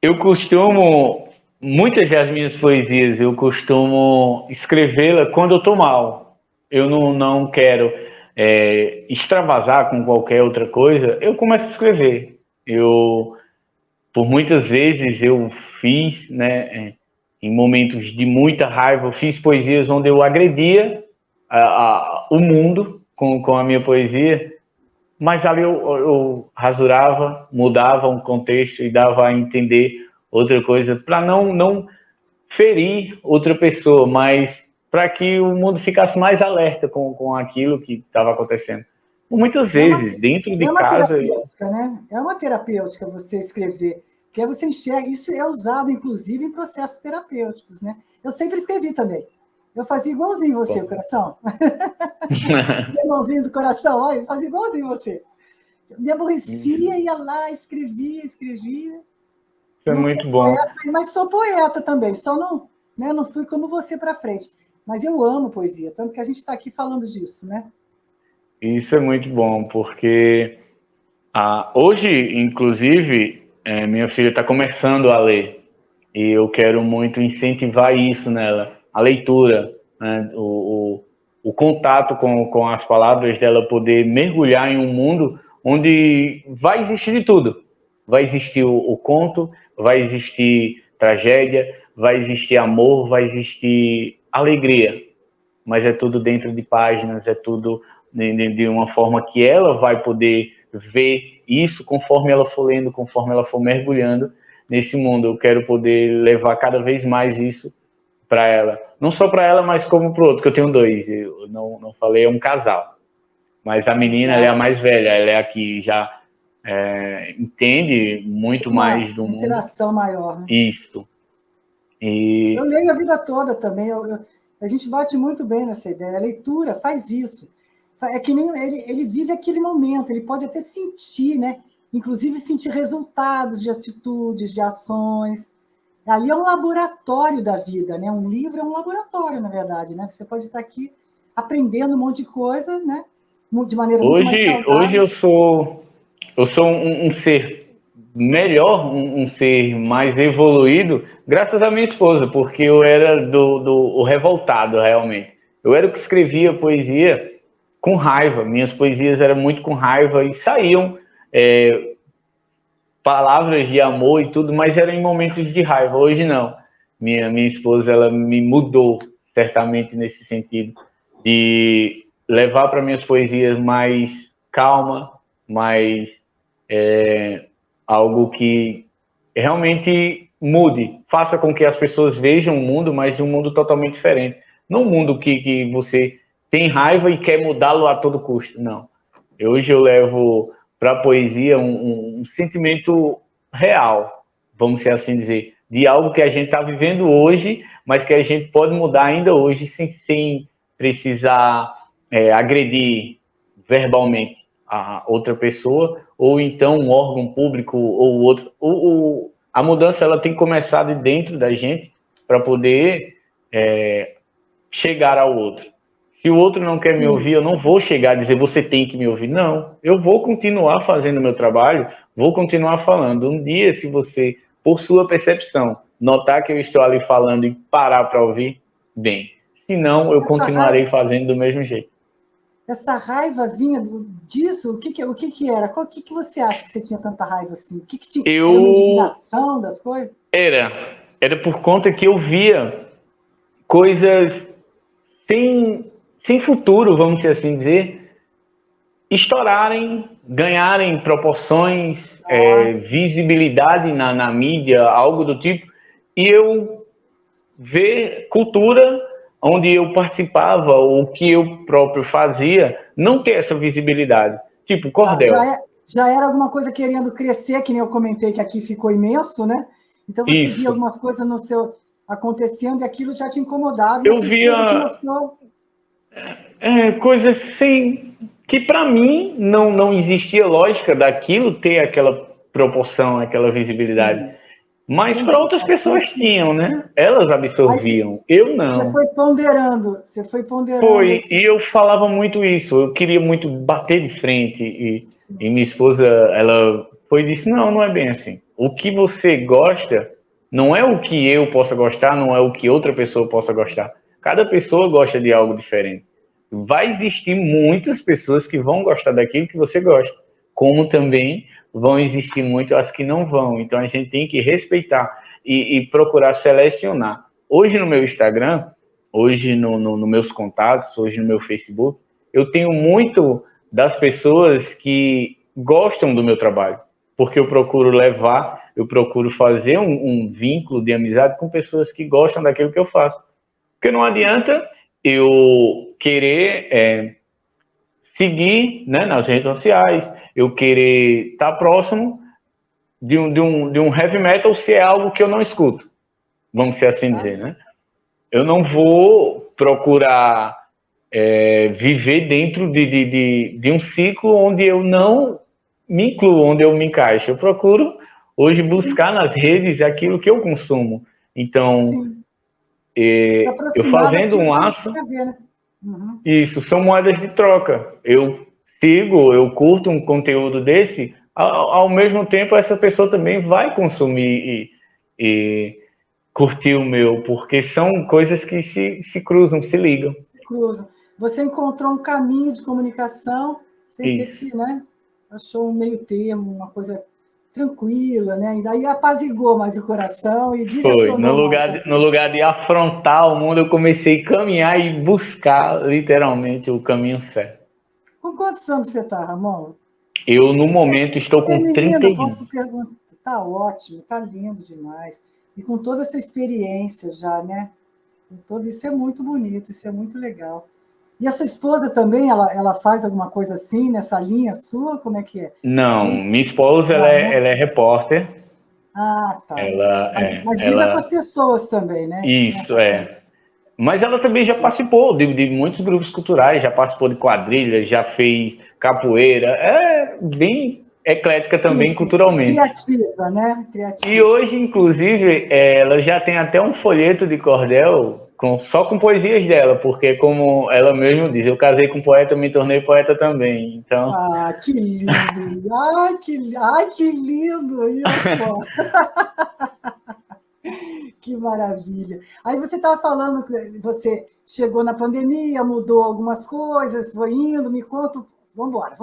eu costumo, muitas das minhas poesias, eu costumo escrevê-la quando eu estou mal. Eu não quero extravasar com qualquer outra coisa, eu começo a escrever. Por muitas vezes eu fiz, né, em momentos de muita raiva, eu fiz poesias onde eu agredia o mundo com a minha poesia, mas ali eu rasurava, mudava um contexto e dava a entender outra coisa, para não ferir outra pessoa, mas para que o mundo ficasse mais alerta com aquilo que estava acontecendo. Muitas vezes, dentro de casa... Né? É uma terapêutica você escrever, que você enxerga, isso é usado, inclusive, em processos terapêuticos, né? Eu sempre escrevi também. Eu fazia igualzinho você, coração. Irmãozinho do coração, olha, eu fazia igualzinho você. Me aborrecia, ia lá, escrevia. Isso é muito bom. Poeta, mas sou poeta também, só não fui como você para frente. Mas eu amo poesia, tanto que a gente está aqui falando disso, né? Isso é muito bom, porque hoje, inclusive, minha filha está começando a ler, e eu quero muito incentivar isso nela, a leitura, né? O contato com as palavras dela, poder mergulhar em um mundo onde vai existir de tudo. Vai existir o conto, vai existir tragédia, vai existir amor, vai existir alegria, mas é tudo dentro de páginas, é tudo de uma forma que ela vai poder ver isso conforme ela for lendo, conforme ela for mergulhando nesse mundo. Eu quero poder levar cada vez mais isso para ela. Não só para ela, mas como para o outro, que eu tenho dois. Eu não falei, é um casal. Mas a menina, ela é a mais velha, ela é a que já entende muito mais do mundo. Uma interação maior, né? Isso. Eu leio a vida toda também. A gente bate muito bem nessa ideia. A leitura faz isso. É que nem ele vive aquele momento, ele pode até sentir, né? Inclusive sentir resultados de atitudes, de ações. Ali é um laboratório da vida, né? Um livro é um laboratório, na verdade, né? Você pode estar aqui aprendendo um monte de coisa, né? De maneira muito mais saudável. Hoje eu sou um ser melhor, um ser mais evoluído, graças à minha esposa, porque eu era o revoltado, realmente. Eu era o que escrevia poesia com raiva. Minhas poesias eram muito com raiva e saíam palavras de amor e tudo, mas eram em momentos de raiva. Hoje não. Minha esposa, ela me mudou certamente nesse sentido, de levar para minhas poesias mais calma, mais algo que realmente mude, faça com que as pessoas vejam o mundo, mas um mundo totalmente diferente. Não um mundo que você tem raiva e quer mudá-lo a todo custo, não. Hoje eu levo para a poesia um sentimento real, vamos assim dizer, de algo que a gente está vivendo hoje, mas que a gente pode mudar ainda hoje sem precisar agredir verbalmente a outra pessoa, ou então um órgão público ou outro. A mudança ela tem que começar de dentro da gente para poder chegar ao outro. Se o outro não quer me ouvir, eu não vou chegar a dizer você tem que me ouvir. Não, eu vou continuar fazendo o meu trabalho, vou continuar falando. Um dia, se você, por sua percepção, notar que eu estou ali falando e parar para ouvir, bem. Se não, eu continuarei fazendo do mesmo jeito. Essa raiva vinha disso? O que era? O que você acha que você tinha tanta raiva assim? O que tinha? Era uma indignação das coisas? Era por conta que eu via coisas sem futuro, vamos assim dizer, estourarem, ganharem proporções, visibilidade na mídia, algo do tipo, e eu ver cultura onde eu participava, ou que eu próprio fazia, não ter essa visibilidade. Tipo, cordel. Já era alguma coisa querendo crescer, que nem eu comentei que aqui ficou imenso, né? Então você via algumas coisas no seu acontecendo e aquilo já te incomodava. Eu via te mostrou... coisas que para mim não existia lógica daquilo ter aquela proporção, aquela visibilidade. Sim. Mas para outras pessoas tinham, né? Elas absorviam. Eu não. Você foi ponderando. Foi, e eu falava muito isso. Eu queria muito bater de frente. E minha esposa, ela foi e disse, não é bem assim. O que você gosta não é o que eu possa gostar, não é o que outra pessoa possa gostar. Cada pessoa gosta de algo diferente. Vai existir muitas pessoas que vão gostar daquilo que você gosta, como também vão existir muito as que não vão. Então a gente tem que respeitar e procurar selecionar. Hoje no meu Instagram, hoje nos meus contatos, hoje no meu Facebook, eu tenho muito das pessoas que gostam do meu trabalho, porque eu procuro fazer um vínculo de amizade com pessoas que gostam daquilo que eu faço. Porque não adianta eu querer seguir, né, nas redes sociais, eu querer estar próximo de um heavy metal se é algo que eu não escuto, vamos ser assim dizer, né? Eu não vou procurar viver dentro de um ciclo onde eu não me incluo, onde eu me encaixo. Eu procuro hoje buscar nas redes aquilo que eu consumo. Então, eu fazendo um laço, isso, são moedas de troca. Eu curto um conteúdo desse, ao mesmo tempo essa pessoa também vai consumir e curtir o meu, porque são coisas que se cruzam, se ligam. Você encontrou um caminho de comunicação sem ter que, né? Achou um meio termo, uma coisa tranquila, né? E daí apazigou mais o coração e direcionou. Foi, no lugar de afrontar o mundo, eu comecei a caminhar e buscar literalmente o caminho certo. Com quantos anos você está, Ramon? Eu, no momento, estou com 31. Posso perguntar? Tá ótimo, tá lindo demais. E com toda essa experiência já, né? Isso é muito bonito, isso é muito legal. E a sua esposa também, ela faz alguma coisa assim, nessa linha sua? Como é que é? Não, minha esposa, ela é repórter. Ah, tá. Mas lida com as pessoas também, né? Isso, Mas ela também já participou de muitos grupos culturais, já participou de quadrilha, já fez capoeira, é bem eclética também culturalmente. Criativa, né? E Criativa. hoje, inclusive, ela já tem até um folheto de cordel só com poesias dela, porque como ela mesma diz, eu casei com poeta, me tornei poeta também. Então, Ah, que lindo! Ai, que lindo! Olha só! Que maravilha! Aí você estava falando que você chegou na pandemia, mudou algumas coisas, foi indo, me conta. Vamos embora.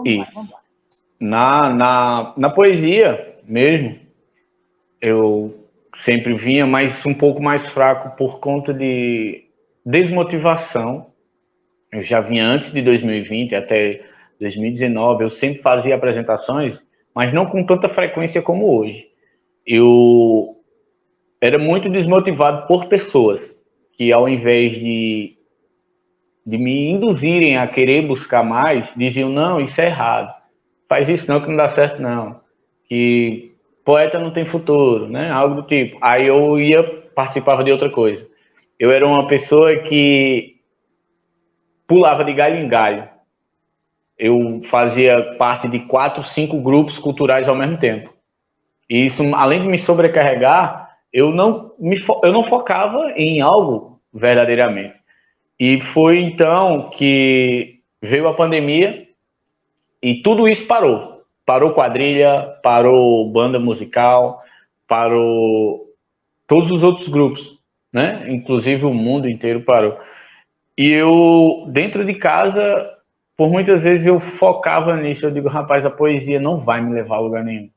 na poesia mesmo, eu sempre vinha, mas um pouco mais fraco por conta de desmotivação. Eu já vinha antes de 2020 até 2019, eu sempre fazia apresentações, mas não com tanta frequência como hoje. Eu era muito desmotivado por pessoas que, ao invés de me induzirem a querer buscar mais, diziam, não, isso é errado, faz isso não, que não dá certo não, que poeta não tem futuro, né? Algo do tipo. Aí eu participava de outra coisa. Eu era uma pessoa que pulava de galho em galho. Eu fazia parte de 4, 5 grupos culturais ao mesmo tempo. E isso, além de me sobrecarregar, eu não focava em algo verdadeiramente. E foi então que veio a pandemia e tudo isso parou. Parou quadrilha, parou banda musical, parou todos os outros grupos, né? Inclusive o mundo inteiro parou. E eu, dentro de casa, por muitas vezes eu focava nisso. Eu digo, rapaz, a poesia não vai me levar a lugar nenhum.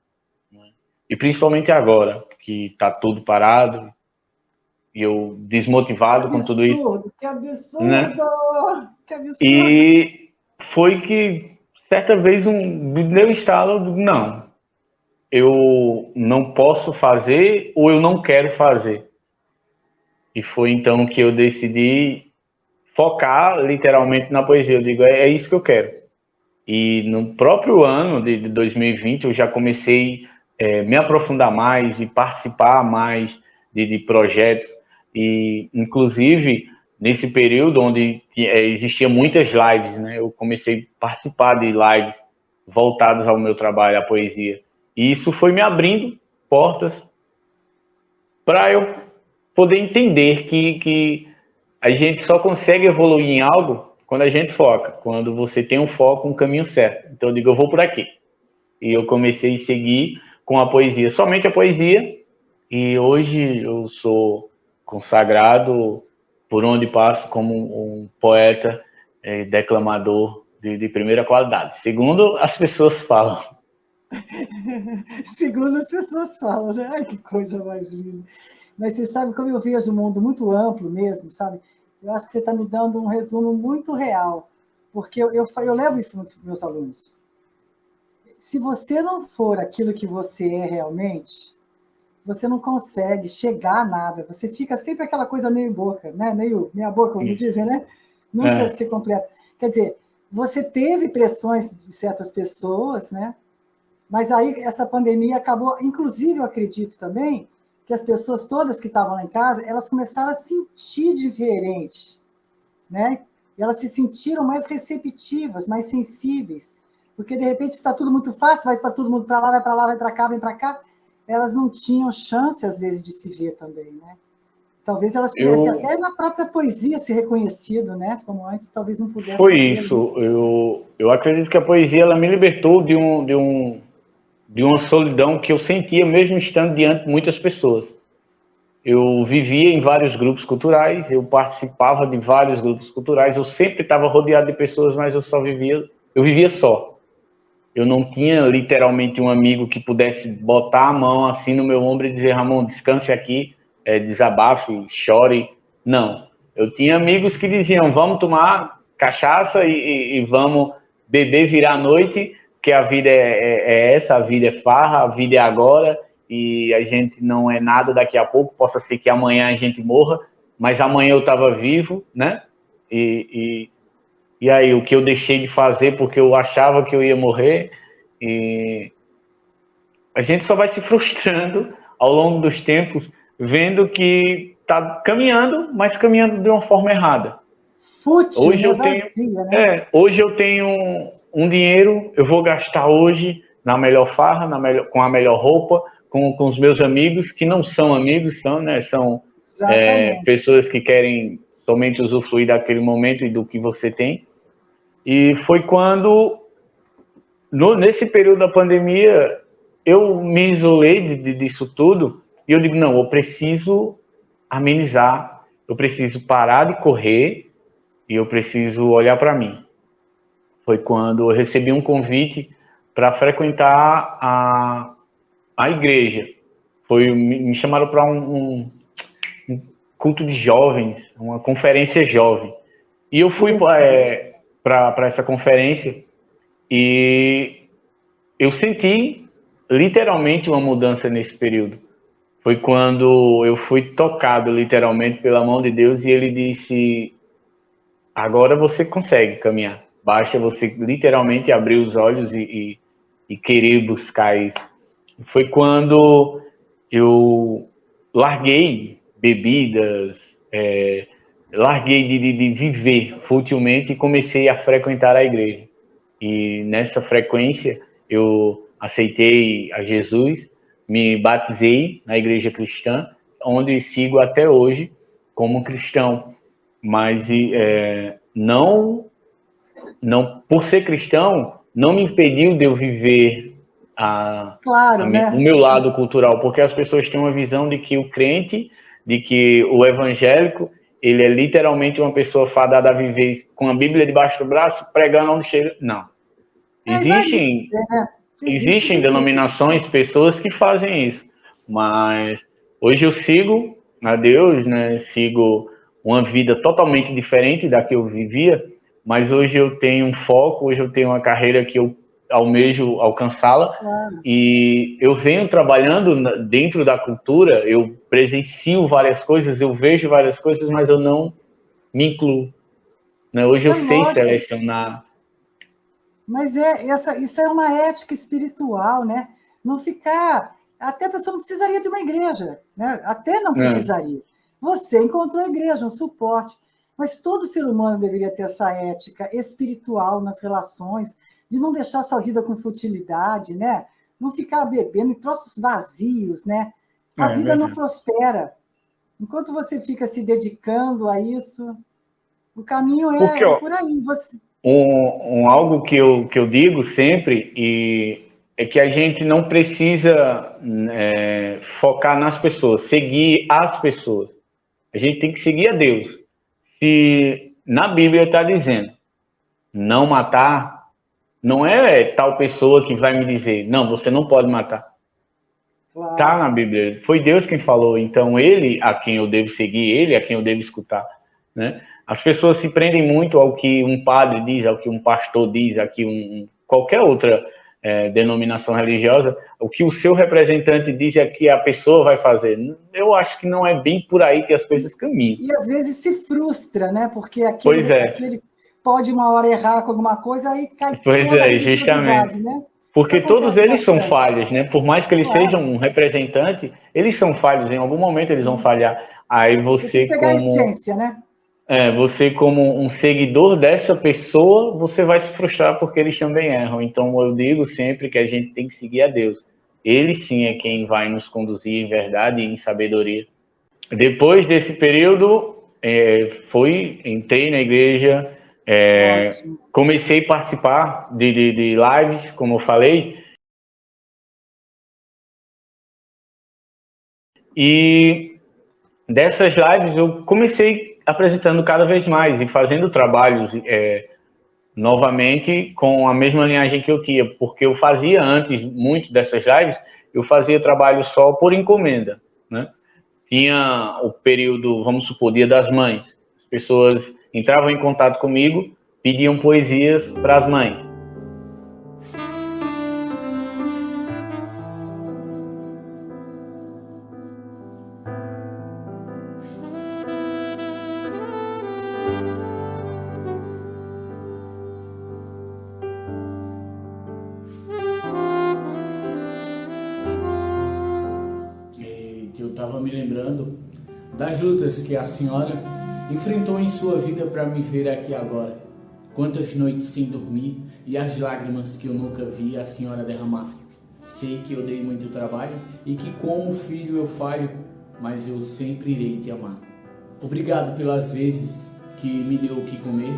E principalmente agora, que tá tudo parado, e eu desmotivado com tudo isso. Que absurdo! Né? Que absurdo! E foi que, certa vez, me deu um estalo, eu digo, não, eu não posso fazer ou eu não quero fazer. E foi então que eu decidi focar literalmente na poesia. Eu digo, é isso que eu quero. E no próprio ano de 2020 eu já comecei a me aprofundar mais e participar mais de projetos. E, inclusive, nesse período onde existia muitas lives, né, eu comecei a participar de lives voltadas ao meu trabalho, à poesia. E isso foi me abrindo portas para eu poder entender que a gente só consegue evoluir em algo quando a gente foca, quando você tem um foco, um caminho certo. Então eu digo, eu vou por aqui. E eu comecei a seguir com a poesia, somente a poesia, e hoje eu sou consagrado por onde passo como um poeta declamador de primeira qualidade, segundo as pessoas falam. Segundo as pessoas falam, né? Ai, que coisa mais linda. Mas você sabe, como eu vejo o mundo muito amplo mesmo, sabe? Eu acho que você está me dando um resumo muito real, porque eu levo isso muito para os meus alunos. Se você não for aquilo que você é realmente, você não consegue chegar a nada. Você fica sempre aquela coisa meio boca, né? Meio meia boca, como dizem, né? Nunca ser completo. Quer dizer, você teve pressões de certas pessoas, né? Mas aí essa pandemia acabou, inclusive eu acredito também, que as pessoas todas que estavam lá em casa, elas começaram a sentir diferente, né? E elas se sentiram mais receptivas, mais sensíveis, porque de repente está tudo muito fácil, vai para todo mundo para lá, vai para cá, vem para cá, elas não tinham chance às vezes de se ver também, né? Talvez elas tivessem até na própria poesia se reconhecido, né? Como antes talvez não pudesse. Foi isso. Eu acredito que a poesia ela me libertou de uma solidão que eu sentia mesmo estando diante de muitas pessoas. Eu vivia em vários grupos culturais, eu participava de vários grupos culturais, eu sempre estava rodeado de pessoas, mas eu vivia só. Eu não tinha literalmente um amigo que pudesse botar a mão assim no meu ombro e dizer, Ramon, descanse aqui, desabafe, chore. Não. Eu tinha amigos que diziam, vamos tomar cachaça e vamos beber, virar a noite, que a vida é essa, a vida é farra, a vida é agora, e a gente não é nada daqui a pouco, possa ser que amanhã a gente morra, mas amanhã eu estava vivo, né? E aí, o que eu deixei de fazer porque eu achava que eu ia morrer, e a gente só vai se frustrando ao longo dos tempos, vendo que tá caminhando, mas caminhando de uma forma errada. Fútil, Hoje eu tenho, vazia, né? hoje eu tenho um dinheiro, eu vou gastar hoje na melhor farra, com a melhor roupa, com os meus amigos, que não são amigos, são Exatamente. pessoas que querem somente usufruir daquele momento e do que você tem. E foi quando, nesse período da pandemia, eu me isolei disso tudo, e eu digo, não, eu preciso amenizar, eu preciso parar de correr, e eu preciso olhar para mim. Foi quando eu recebi um convite para frequentar a igreja. Me chamaram para um culto de jovens, uma conferência jovem. E eu fui para essa conferência e eu senti literalmente uma mudança nesse período. Foi quando eu fui tocado literalmente pela mão de Deus e ele disse: agora você consegue caminhar. Basta você literalmente abrir os olhos e querer buscar isso. Foi quando eu larguei bebidas, larguei de viver futilmente e comecei a frequentar a igreja. E nessa frequência eu aceitei a Jesus, me batizei na igreja cristã, onde sigo até hoje como cristão. Mas não, por ser cristão, não me impediu de eu viver Claro, né? o meu lado cultural, porque as pessoas têm uma visão de que o crente, de que o evangélico, ele é literalmente uma pessoa fadada a viver com a Bíblia debaixo do braço, pregando onde chega. Não. Existem denominações, pessoas que fazem isso, mas hoje eu sigo a Deus, né? Sigo uma vida totalmente diferente da que eu vivia, mas hoje eu tenho um foco, hoje eu tenho uma carreira que eu almejo alcançá-la, e eu venho trabalhando dentro da cultura, eu presencio várias coisas, eu vejo várias coisas, mas eu não me incluo, né? Hoje eu sei selecionar. Mas isso é uma ética espiritual, né? Não ficar... Até a pessoa não precisaria de uma igreja, né? Até não precisaria. Você encontrou a igreja, um suporte. Mas todo ser humano deveria ter essa ética espiritual nas relações, de não deixar sua vida com futilidade, né? Não ficar bebendo em troços vazios, né? A vida não prospera. Enquanto você fica se dedicando a isso, o caminho é por aí. Algo que eu digo sempre é que a gente não precisa focar nas pessoas, seguir as pessoas. A gente tem que seguir a Deus. Se na Bíblia está dizendo não matar, não é tal pessoa que vai me dizer, não, você não pode matar. Está na Bíblia. Foi Deus quem falou. Então, ele a quem eu devo seguir, ele a quem eu devo escutar, né? As pessoas se prendem muito ao que um padre diz, ao que um pastor diz, ao que qualquer outra denominação religiosa, o que o seu representante diz é que a pessoa vai fazer. Eu acho que não é bem por aí que as coisas caminham. E às vezes se frustra, né? Porque aquele pode uma hora errar com alguma coisa, aí cai toda a religiosidade, né? Porque todos eles são falhos, né? Por mais que eles sejam um representante, eles são falhos, em algum momento eles vão falhar. Aí você tem que pegar a essência, né? Você como um seguidor dessa pessoa, você vai se frustrar porque eles também erram. Então eu digo sempre que a gente tem que seguir a Deus. Ele sim é quem vai nos conduzir em verdade e em sabedoria. Depois desse período, entrei na igreja, comecei a participar de lives, como eu falei, e dessas lives eu comecei apresentando cada vez mais e fazendo trabalhos novamente com a mesma linhagem que eu tinha, porque eu fazia antes, muito dessas lives, eu fazia trabalho só por encomenda, né? Tinha o período, vamos supor, Dia das Mães. As pessoas entravam em contato comigo, pediam poesias para as mães. Eu estava me lembrando das lutas que a senhora enfrentou em sua vida para me ver aqui agora. Quantas noites sem dormir e as lágrimas que eu nunca vi a senhora derramar. Sei que eu dei muito trabalho e que como filho eu falho, mas eu sempre irei te amar. Obrigado pelas vezes que me deu o que comer,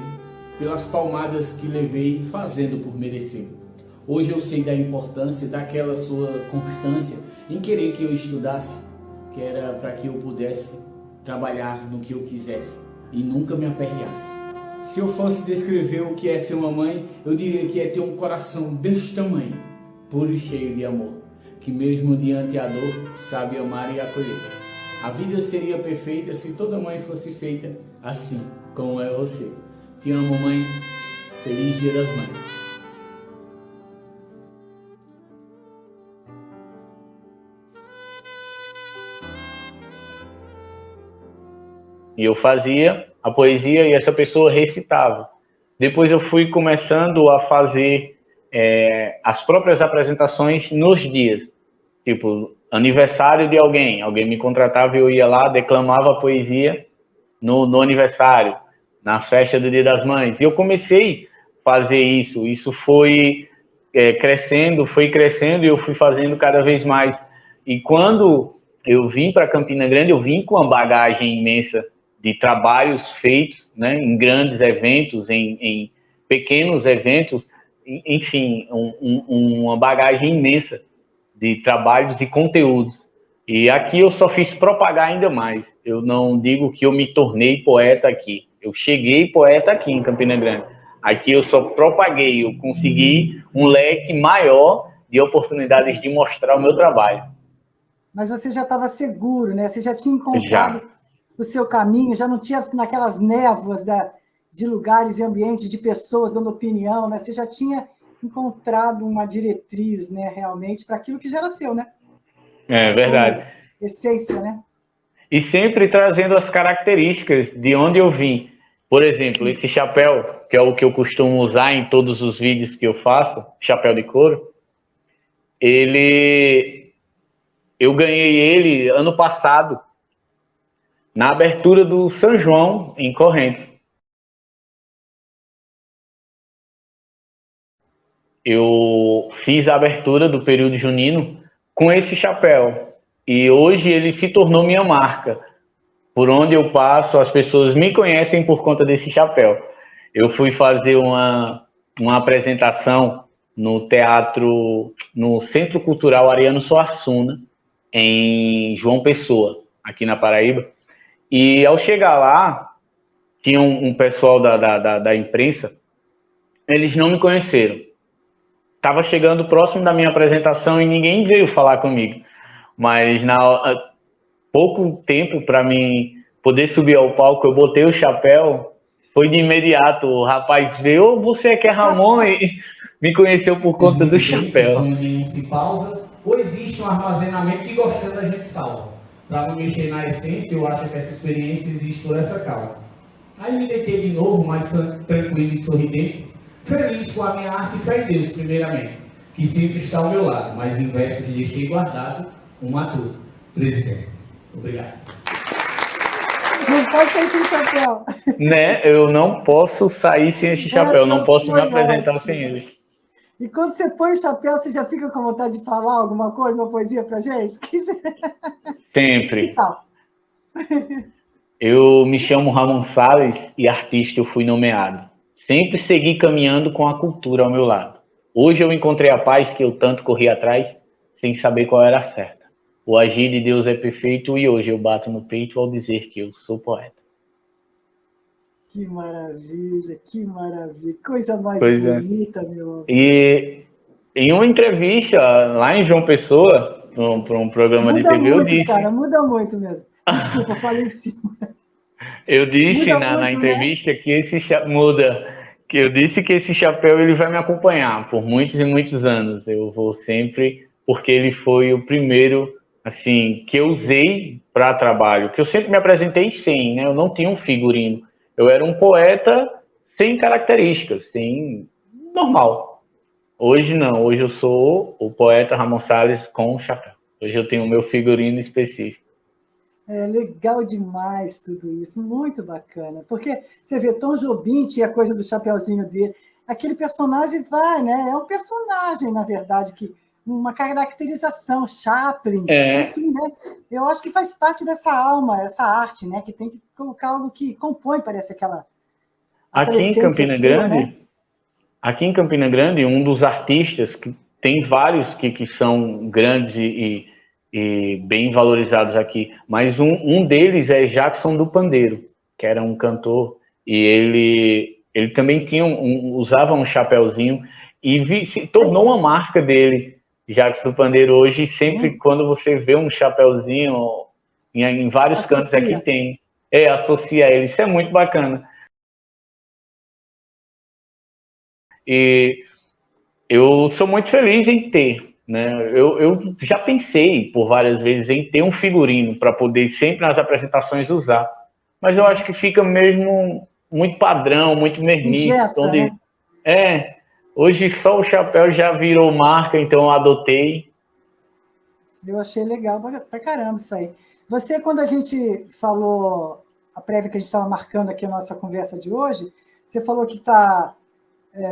pelas palmadas que levei fazendo por merecer. Hoje eu sei da importância daquela sua constância em querer que eu estudasse, que era para que eu pudesse trabalhar no que eu quisesse e nunca me aperreasse. Se eu fosse descrever o que é ser uma mãe, eu diria que é ter um coração deste tamanho, puro e cheio de amor, que mesmo diante a dor, sabe amar e acolher. A vida seria perfeita se toda mãe fosse feita assim, como é você. Te amo, mãe. Feliz Dia das Mães. E eu fazia a poesia e essa pessoa recitava. Depois eu fui começando a fazer as próprias apresentações nos dias. Tipo, aniversário de alguém me contratava e eu ia lá, declamava a poesia no aniversário, na festa do Dia das Mães. E eu comecei a fazer isso foi crescendo e eu fui fazendo cada vez mais. E quando eu vim para Campina Grande, eu vim com uma bagagem imensa de trabalhos feitos, né, em grandes eventos, em pequenos eventos, enfim, uma bagagem imensa de trabalhos e conteúdos. E aqui eu só fiz propagar ainda mais. Eu não digo que eu me tornei poeta aqui. Eu cheguei poeta aqui em Campina Grande. Aqui eu só propaguei, eu consegui um leque maior de oportunidades de mostrar o meu trabalho. Mas você já estava seguro, né? Você já tinha encontrado o seu caminho, já não tinha naquelas névoas de lugares e ambientes, de pessoas dando opinião, né? Você já tinha encontrado uma diretriz, né, realmente, para aquilo que já era seu, né? É verdade. Como essência, né? E sempre trazendo as características de onde eu vim. Por exemplo, esse chapéu, que é o que eu costumo usar em todos os vídeos que eu faço, chapéu de couro, eu ganhei ele ano passado, na abertura do São João, em Correntes. Eu fiz a abertura do período junino com esse chapéu. E hoje ele se tornou minha marca. Por onde eu passo, as pessoas me conhecem por conta desse chapéu. Eu fui fazer uma apresentação no teatro, no Centro Cultural Ariano Suassuna, em João Pessoa, aqui na Paraíba. E ao chegar lá, tinha um pessoal da imprensa, eles não me conheceram. Estava chegando próximo da minha apresentação e ninguém veio falar comigo. Mas pouco tempo para mim poder subir ao palco, eu botei o chapéu, foi de imediato. O rapaz veio, você que é Ramon, e me conheceu por conta do chapéu. Se pausa, ou existe um armazenamento que gostando a gente salva. Para não mexer na essência, eu acho que essa experiência existe por essa causa. Aí me deitei de novo, mais tranquilo e sorridente, feliz com a minha arte e fé em Deus, primeiramente, que sempre está ao meu lado, mas em versos deixei guardado um matuto. Presidente. Obrigado. Não pode sair sem chapéu. Né? Eu não posso sair sem esse chapéu, não posso me apresentar sem ele. E quando você põe o chapéu, você já fica com vontade de falar alguma coisa, uma poesia pra gente? Sempre. Então. Eu me chamo Ramon Salles e artista eu fui nomeado. Sempre segui caminhando com a cultura ao meu lado. Hoje eu encontrei a paz que eu tanto corri atrás, sem saber qual era a certa. O agir de Deus é perfeito e hoje eu bato no peito ao dizer que eu sou poeta. Que maravilha, que maravilha. Coisa mais bonita, meu amor. E em uma entrevista lá em João Pessoa, para um programa de TV, muito, eu disse... cara, muda muito mesmo. Desculpa, falei em cima. Eu disse na entrevista, né, que eu disse que esse chapéu ele vai me acompanhar por muitos e muitos anos. Eu vou sempre, porque ele foi o primeiro, assim, que eu usei para trabalho, que eu sempre me apresentei sem, né? Eu não tinha um figurino. Eu era um poeta sem características, sem normal. Hoje não, hoje eu sou o poeta Ramon Salles com chapéu. Hoje eu tenho o meu figurino específico. É legal demais tudo isso, muito bacana. Porque você vê, Tom Jobim tinha a coisa do chapeuzinho dele. Aquele personagem vai, né? É um personagem, na verdade, que uma caracterização, Chaplin, É, enfim, né? Eu acho que faz parte dessa alma, essa arte, né? Que tem que colocar algo que compõe, parece aquela aqui em essência Campina sua, né? Grande, aqui em Campina Grande, um dos artistas que tem vários que são grandes e bem valorizados aqui, mas um deles é Jackson do Pandeiro, que era um cantor, e ele também tinha usava um chapéuzinho e se tornou uma marca dele, Jackson do Pandeiro. Hoje, sempre Sim, quando você vê um chapéuzinho, em vários cantos aqui associa. tem, associa ele, isso é muito bacana. E eu sou muito feliz em ter, né? Eu já pensei por várias vezes em ter um figurino para poder sempre nas apresentações usar, mas eu acho que fica mesmo muito padrão, muito mesmice, Ingessa, onde né? é hoje só o chapéu já virou marca, então eu adotei. Eu achei legal pra caramba isso aí. Você, quando a gente falou, a prévia que a gente estava marcando aqui a nossa conversa de hoje, você falou que está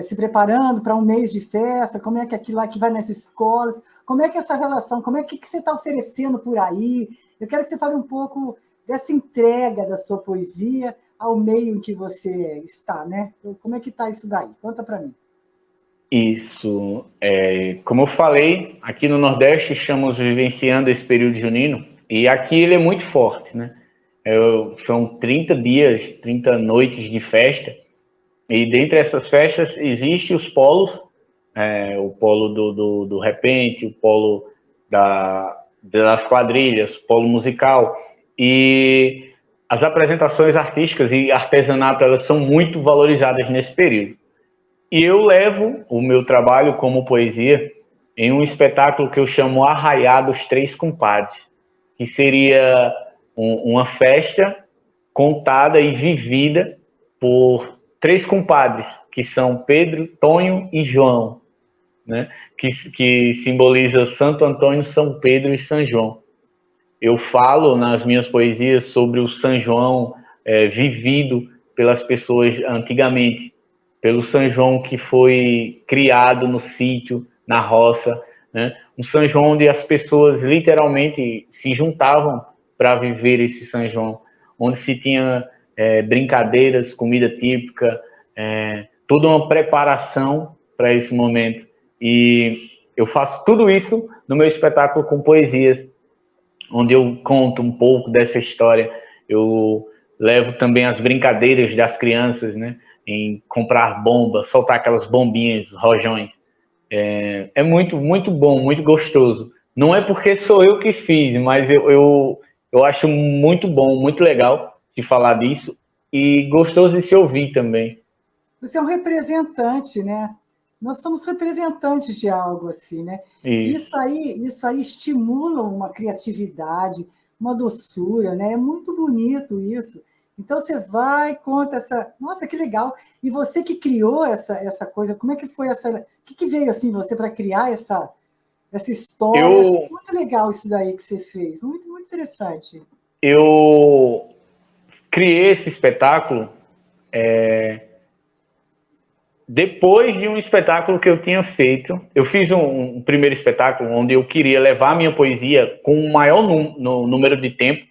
se preparando para um mês de festa, como é que aquilo lá que vai nas escolas, como é que é essa relação, como é que você está oferecendo por aí? Eu quero que você fale um pouco dessa entrega da sua poesia ao meio em que você está, né? Como é que está isso daí? Conta para mim. Isso, como eu falei, aqui no Nordeste estamos vivenciando esse período junino e aqui ele é muito forte, né? São 30 dias, 30 noites de festa. E dentre essas festas existem os polos, o polo do repente, o polo das quadrilhas, o polo musical. E as apresentações artísticas e artesanato, elas são muito valorizadas nesse período. E eu levo o meu trabalho como poesia em um espetáculo que eu chamo Arraiá dos Três Compadres, que seria uma festa contada e vivida por três compadres, que são Pedro, Tonho e João, né? que simboliza Santo Antônio, São Pedro e São João. Eu falo nas minhas poesias sobre o São João vivido pelas pessoas antigamente, pelo São João que foi criado no sítio, na roça, né? Um São João onde as pessoas literalmente se juntavam para viver esse São João, onde se tinha brincadeiras, comida típica, toda uma preparação para esse momento. E eu faço tudo isso no meu espetáculo com poesias, onde eu conto um pouco dessa história. Eu levo também as brincadeiras das crianças, né? Em comprar bombas, soltar aquelas bombinhas, rojões. É muito, muito bom, muito gostoso. Não é porque sou eu que fiz, mas eu acho muito bom, muito legal de falar disso e gostoso de se ouvir também. Você é um representante, né? Nós somos representantes de algo assim, né? Isso. Isso aí estimula uma criatividade, uma doçura, né? É muito bonito isso. Então você vai, conta essa. Nossa, que legal! E você que criou essa coisa, como é que foi essa. O que veio assim você para criar essa história? Eu achei Eu, muito legal isso daí que você fez, muito, muito interessante. eu criei esse espetáculo depois de um espetáculo que eu tinha feito. Eu fiz um primeiro espetáculo onde eu queria levar a minha poesia com o maior número de tempo,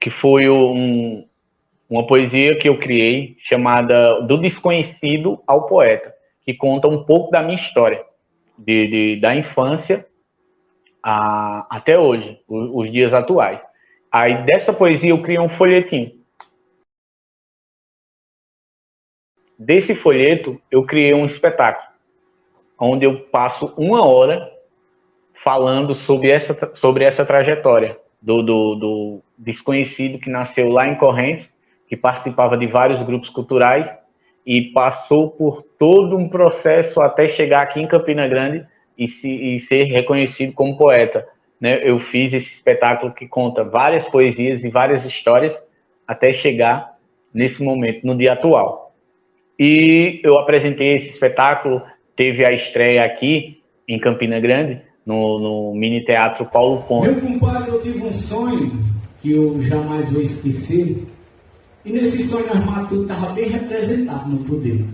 que foi uma poesia que eu criei chamada Do Desconhecido ao Poeta, que conta um pouco da minha história, da infância até hoje, os dias atuais. Aí dessa poesia eu criei um folhetim. Desse folheto eu criei um espetáculo, onde eu passo 1 hora falando sobre essa trajetória do desconhecido que nasceu lá em Correntes, que participava de vários grupos culturais e passou por todo um processo até chegar aqui em Campina Grande e ser reconhecido como poeta, né? Eu fiz esse espetáculo que conta várias poesias e várias histórias até chegar nesse momento, no dia atual. E eu apresentei esse espetáculo, teve a estreia aqui em Campina Grande, no Mini Teatro Paulo Ponte. Meu compadre, eu tive um sonho que eu jamais vou esquecer. E nesse sonho Armado estava bem representado no poder.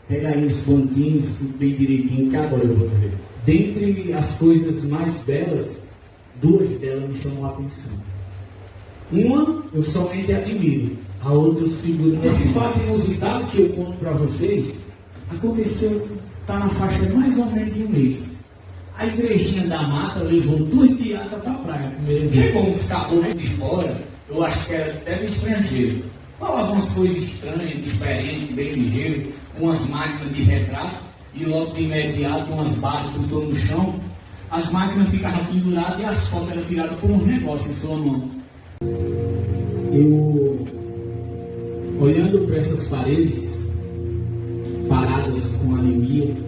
Pega aí os banquinhos, tudo bem direitinho, que agora eu vou dizer. Dentre as coisas mais belas, duas delas me chamam a atenção. Uma eu somente admiro, a outra eu seguro. Esse fato inusitado que eu conto para vocês aconteceu, está na faixa de mais ou menos de um mês. A igrejinha da Mata levou 2 piatas para a praia. Primeiro chegou uns caboclos de fora, eu acho que era até do estrangeiro. Falavam umas coisas estranhas, diferentes, bem ligeiras, umas máquinas de retrato, e logo de imediato umas bases por todo no chão. As máquinas ficavam penduradas e as fotos eram tiradas por uns negócios em sua mão. Eu, olhando para essas paredes, paradas com anemia,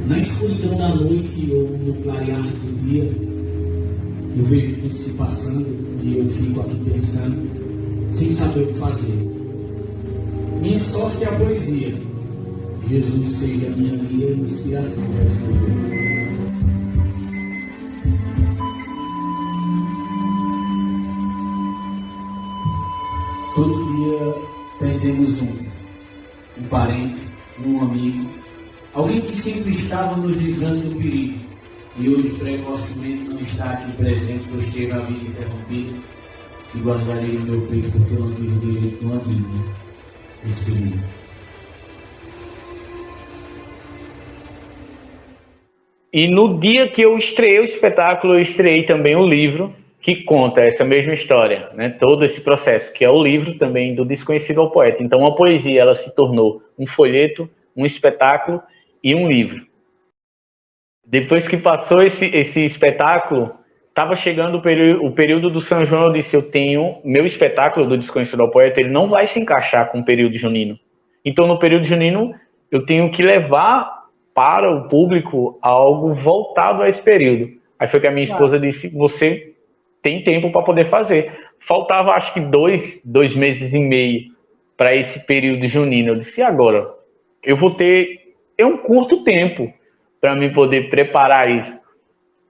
na escuridão da noite ou no clarear do dia, eu vejo tudo se passando e eu fico aqui pensando, sem saber o que fazer. Minha sorte é a poesia. Jesus seja minha guia e inspiração para escrever. Todo dia perdemos um parente, um amigo, alguém que sempre estava nos livrando do perigo e hoje precocemente não está aqui presente, pois teve a vida interrompida, e guardarei no meu peito porque eu não tive direito de uma digna despedida. E no dia que eu estreiei o espetáculo, eu estreiei também o livro que conta essa mesma história, né? Todo esse processo, que é o livro também do Desconhecido ao Poeta. Então, a poesia ela se tornou um folheto, um espetáculo e um livro. Depois que passou esse espetáculo, estava chegando o período do São João, eu disse, eu tenho meu espetáculo do Desconhecido ao Poeta, ele não vai se encaixar com o período junino. Então, no período junino, eu tenho que levar para o público algo voltado a esse período. Aí foi que a minha esposa disse, você tem tempo para poder fazer. Faltava, acho que 2 meses e meio para esse período junino. Eu disse, e agora? Eu vou ter um curto tempo para me poder preparar isso.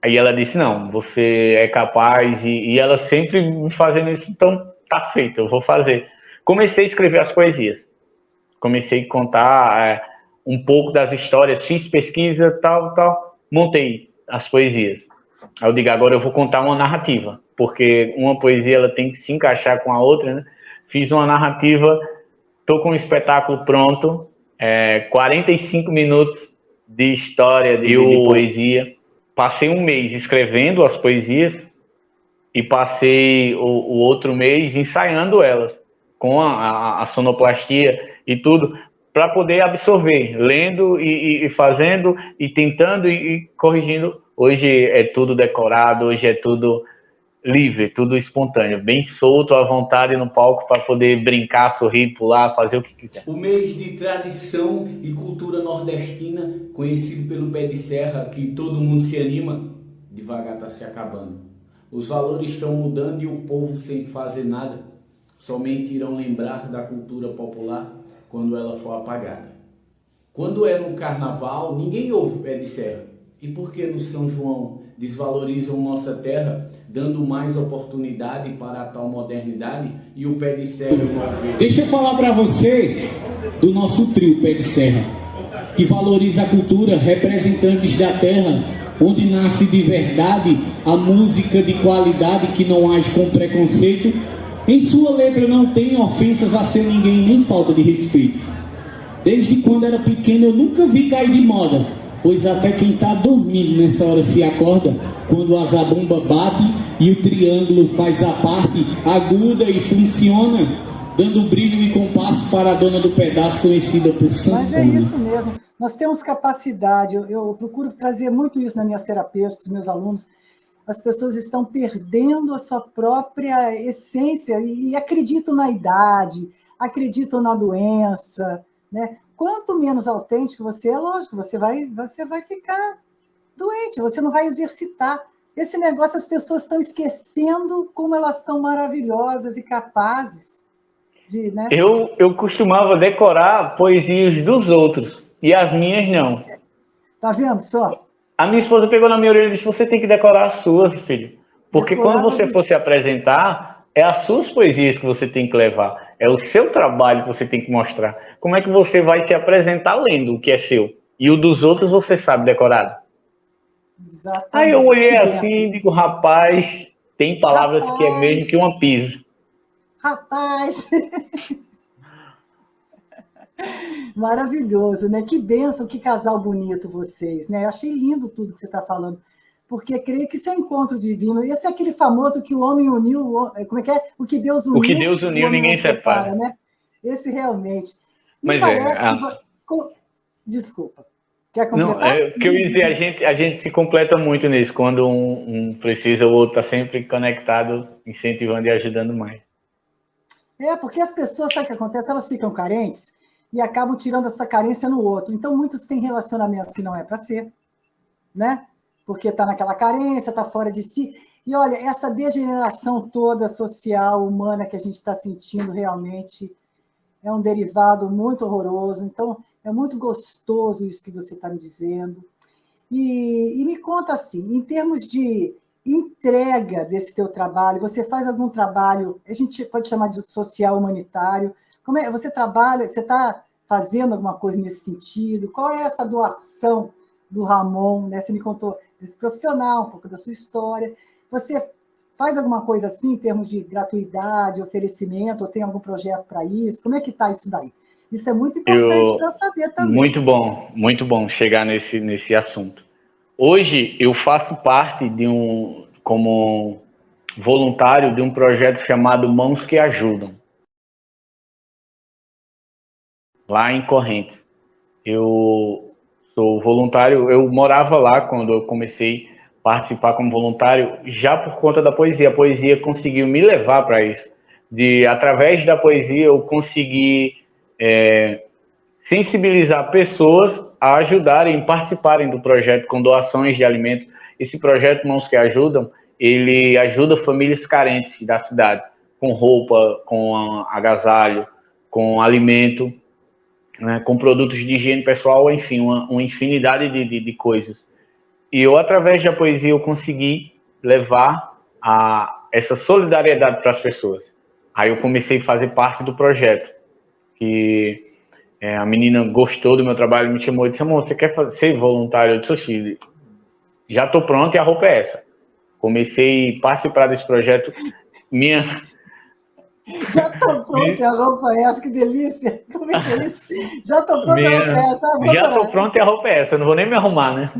Aí ela disse, não, você é capaz, e ela sempre me fazendo isso, então tá feito, eu vou fazer. Comecei a escrever as poesias. Comecei a contar um pouco das histórias, fiz pesquisa, tal, montei as poesias. Aí eu digo, agora eu vou contar uma narrativa, porque uma poesia ela tem que se encaixar com a outra, né? Fiz uma narrativa, estou com um espetáculo pronto, 45 minutos de história, de poesia. Passei um mês escrevendo as poesias e passei o outro mês ensaiando elas, com a sonoplastia e tudo, para poder absorver, lendo e fazendo, e tentando e corrigindo. Hoje é tudo decorado, hoje é tudo livre, tudo espontâneo, bem solto, à vontade no palco para poder brincar, sorrir, pular, fazer o que quiser. O mês de tradição e cultura nordestina, conhecido pelo Pé de Serra, que todo mundo se anima, devagar está se acabando. Os valores estão mudando e o povo, sem fazer nada, somente irão lembrar da cultura popular quando ela for apagada. Quando é no carnaval, ninguém ouve Pé de Serra. E por que no São João desvalorizam nossa terra, dando mais oportunidade para a tal modernidade, e o Pé de Serra não. Deixa eu falar para você do nosso trio Pé de Serra, que valoriza a cultura, representantes da terra, onde nasce de verdade a música de qualidade que não age com preconceito. Em sua letra não tem ofensas a seu ninguém, nem falta de respeito. Desde quando era pequeno eu nunca vi cair de moda, pois até quem tá dormindo nessa hora se acorda, quando a zabumba bate e o triângulo faz a parte aguda e funciona, dando brilho e compasso para a dona do pedaço, conhecida por Sanfona. Mas é isso mesmo, nós temos capacidade, eu procuro trazer muito isso nas minhas terapêuticas, meus alunos. As pessoas estão perdendo a sua própria essência e acreditam na idade, acreditam na doença, né? Quanto menos autêntico você é, lógico, você vai ficar doente, você não vai exercitar. Esse negócio, as pessoas estão esquecendo como elas são maravilhosas e capazes de, né? Eu costumava decorar poesias dos outros, e as minhas não. Tá vendo só? A minha esposa pegou na minha orelha e disse, você tem que decorar as suas, filho. Porque quando você for se apresentar, é as suas poesias que você tem que levar. É o seu trabalho que você tem que mostrar. Como é que você vai se apresentar lendo o que é seu? E o dos outros você sabe decorado. Exatamente. Aí eu olhei assim e digo, rapaz, tem palavras que é mesmo que uma pisa. Rapaz! Maravilhoso, né? Que bênção, que casal bonito vocês, né? Eu achei lindo tudo que você está falando, porque creio que isso é encontro divino. Esse é aquele famoso que o homem uniu, como é que é? O que Deus uniu, o que Deus uniu ninguém separa, né? Esse realmente. Me Mas parece que... Desculpa. Quer completar? Não, que eu ia dizer, a gente se completa muito nisso. Quando um precisa, o outro está sempre conectado, incentivando e ajudando mais. Porque as pessoas, sabe o que acontece? Elas ficam carentes e acabam tirando essa carência no outro. Então, muitos têm relacionamentos que não é para ser, né? Porque está naquela carência, está fora de si. E olha, essa degeneração toda social, humana que a gente está sentindo realmente é um derivado muito horroroso. Então, é muito gostoso isso que você está me dizendo. E me conta assim, em termos de entrega desse teu trabalho, você faz algum trabalho, a gente pode chamar de social humanitário, como é, você trabalha, você está fazendo alguma coisa nesse sentido? Qual é essa doação do Ramon, né? Você me contou desse profissional, um pouco da sua história. Você faz alguma coisa assim, em termos de gratuidade, oferecimento, ou tem algum projeto para isso? Como é que está isso daí? Isso é muito importante para eu saber também. Muito bom chegar nesse assunto. Hoje eu faço parte como voluntário de um projeto chamado Mãos que Ajudam, lá em Correntes. Eu sou voluntário, eu morava lá quando eu comecei a participar como voluntário, já por conta da poesia. A poesia conseguiu me levar para isso. Através da poesia eu consegui sensibilizar pessoas a ajudarem, participarem do projeto com doações de alimentos. Esse projeto Mãos que Ajudam, ele ajuda famílias carentes da cidade, com roupa, com agasalho, com alimento, né, com produtos de higiene pessoal, enfim, uma infinidade de coisas. E eu, através da poesia, eu consegui levar essa solidariedade para as pessoas. Aí eu comecei a fazer parte do projeto, que a menina gostou do meu trabalho, me chamou e disse, amor, você quer ser voluntário? Eu disse, já estou pronto e a roupa é essa. Comecei a participar desse projeto. Já estou pronto e a roupa é essa, que delícia. Como é que é isso? Já estou pronto e a roupa é essa. Já estou pronto e a roupa é essa, eu não vou nem me arrumar, né?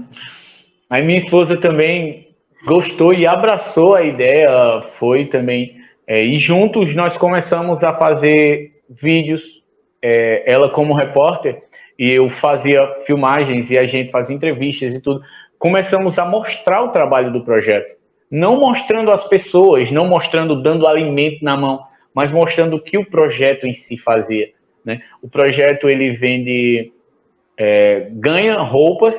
Aí minha esposa também gostou e abraçou a ideia, foi também. E juntos nós começamos a fazer vídeos, ela como repórter, e eu fazia filmagens e a gente fazia entrevistas e tudo. Começamos a mostrar o trabalho do projeto. Não mostrando as pessoas, não mostrando dando alimento na mão, mas mostrando o que o projeto em si fazia, né? O projeto, ele vende, ganha roupas,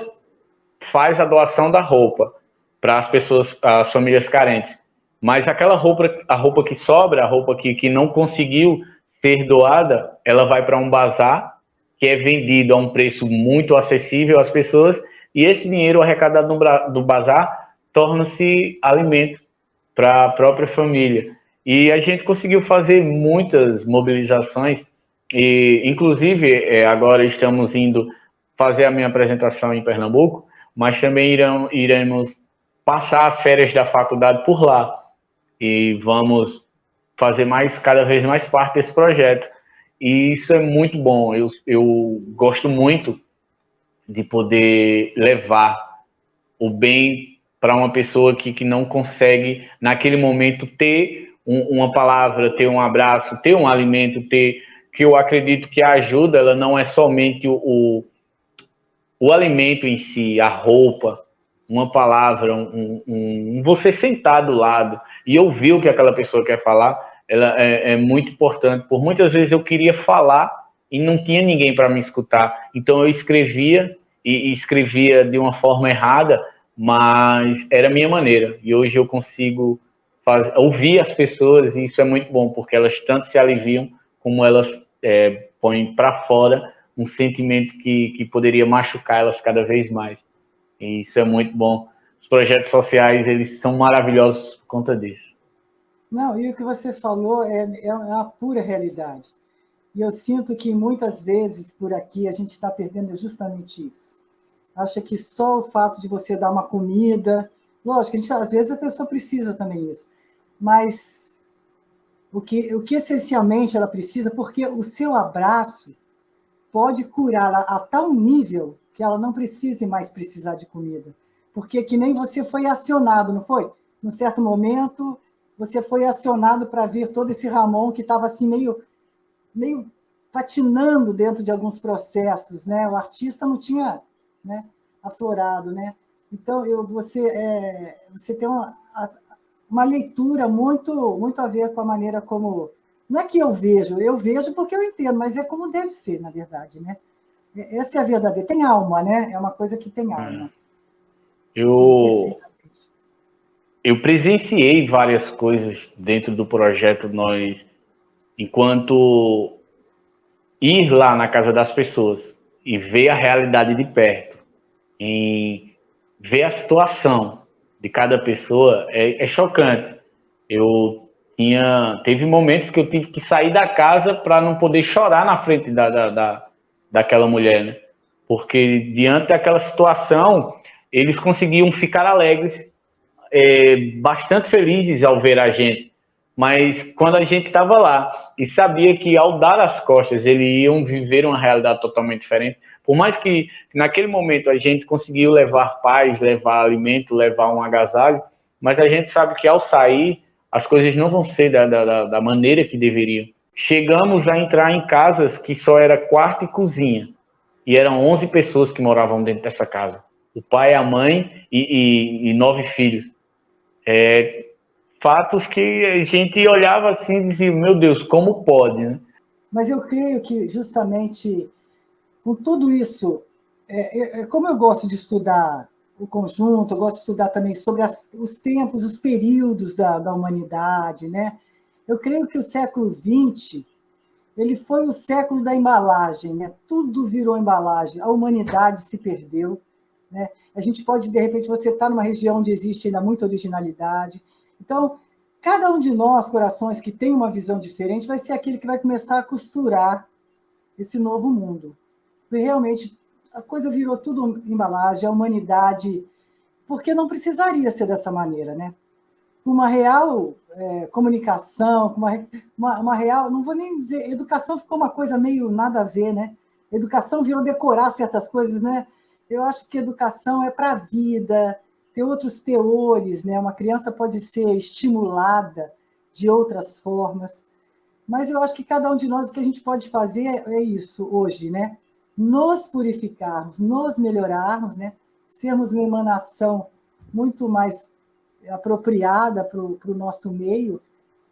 faz a doação da roupa para as pessoas, as famílias carentes. Mas aquela roupa, a roupa que sobra, a roupa que não conseguiu ser doada, ela vai para um bazar, que é vendido a um preço muito acessível às pessoas, e esse dinheiro arrecadado do bazar torna-se alimento para a própria família. E a gente conseguiu fazer muitas mobilizações, e inclusive agora estamos indo fazer a minha apresentação em Pernambuco, mas também iremos passar as férias da faculdade por lá, e vamos fazer cada vez mais parte desse projeto. E isso é muito bom, eu gosto muito de poder levar o bem para uma pessoa que não consegue, naquele momento, ter uma palavra, ter um abraço, ter um alimento, que eu acredito que a ajuda, ela não é somente o alimento em si, a roupa, uma palavra, você sentar do lado e ouvir o que aquela pessoa quer falar, ela é muito importante. Por muitas vezes eu queria falar e não tinha ninguém para me escutar, então eu escrevia, e escrevia de uma forma errada, mas era a minha maneira, e hoje eu consigo ouvir as pessoas, e isso é muito bom, porque elas tanto se aliviam, como elas põem para fora um sentimento que poderia machucar elas cada vez mais. E isso é muito bom. Os projetos sociais, eles são maravilhosos por conta disso. Não, e o que você falou é uma pura realidade. E eu sinto que muitas vezes por aqui a gente está perdendo justamente isso. Acha que só o fato de você dar uma comida... Lógico, às vezes a pessoa precisa também isso. Mas o que essencialmente ela precisa, porque o seu abraço pode curar a tal nível que ela não precise mais precisar de comida. Porque que nem você foi acionado, não foi? Num certo momento, você foi acionado para ver todo esse Ramon que estava assim meio patinando dentro de alguns processos, né? O artista não tinha, né, aflorado, né? Então, você tem uma leitura muito a ver com a maneira como... Não é que eu vejo porque eu entendo, mas é como deve ser, na verdade, né? Essa é a verdadeira. Tem alma, né? É uma coisa que tem alma. Eu presenciei várias coisas dentro do projeto Nós, enquanto ir lá na casa das pessoas e ver a realidade de perto, em ver a situação de cada pessoa, é chocante. Teve momentos que eu tive que sair da casa para não poder chorar na frente daquela mulher, né? Porque diante daquela situação, eles conseguiam ficar alegres, bastante felizes ao ver a gente. Mas quando a gente estava lá e sabia que ao dar as costas eles iam viver uma realidade totalmente diferente, por mais que naquele momento a gente conseguiu levar paz, levar alimento, levar um agasalho, mas a gente sabe que ao sair as coisas não vão ser da maneira que deveriam. Chegamos a entrar em casas que só era quarto e cozinha, e eram 11 pessoas que moravam dentro dessa casa. O pai, a mãe e 9 filhos. Fatos que a gente olhava assim e dizia, meu Deus, como pode, né? Mas eu creio que justamente com tudo isso, como eu gosto de estudar o conjunto, eu gosto de estudar também sobre os tempos, os períodos da humanidade, né? Eu creio que o século XX, ele foi o século da embalagem, né? Tudo virou embalagem, a humanidade se perdeu, né? A gente pode, de repente, você está numa região onde existe ainda muita originalidade. Então, cada um de nós, corações que tem uma visão diferente, vai ser aquele que vai começar a costurar esse novo mundo. E realmente, a coisa virou tudo embalagem, a humanidade, porque não precisaria ser dessa maneira, né? Uma real comunicação, uma real, não vou nem dizer, educação ficou uma coisa meio nada a ver, né? Educação virou decorar certas coisas, né? Eu acho que educação é para a vida, tem outros teores, né? Uma criança pode ser estimulada de outras formas, mas eu acho que cada um de nós, o que a gente pode fazer é isso hoje, né? Nos purificarmos, nos melhorarmos, né? Sermos uma emanação muito mais apropriada para o nosso meio,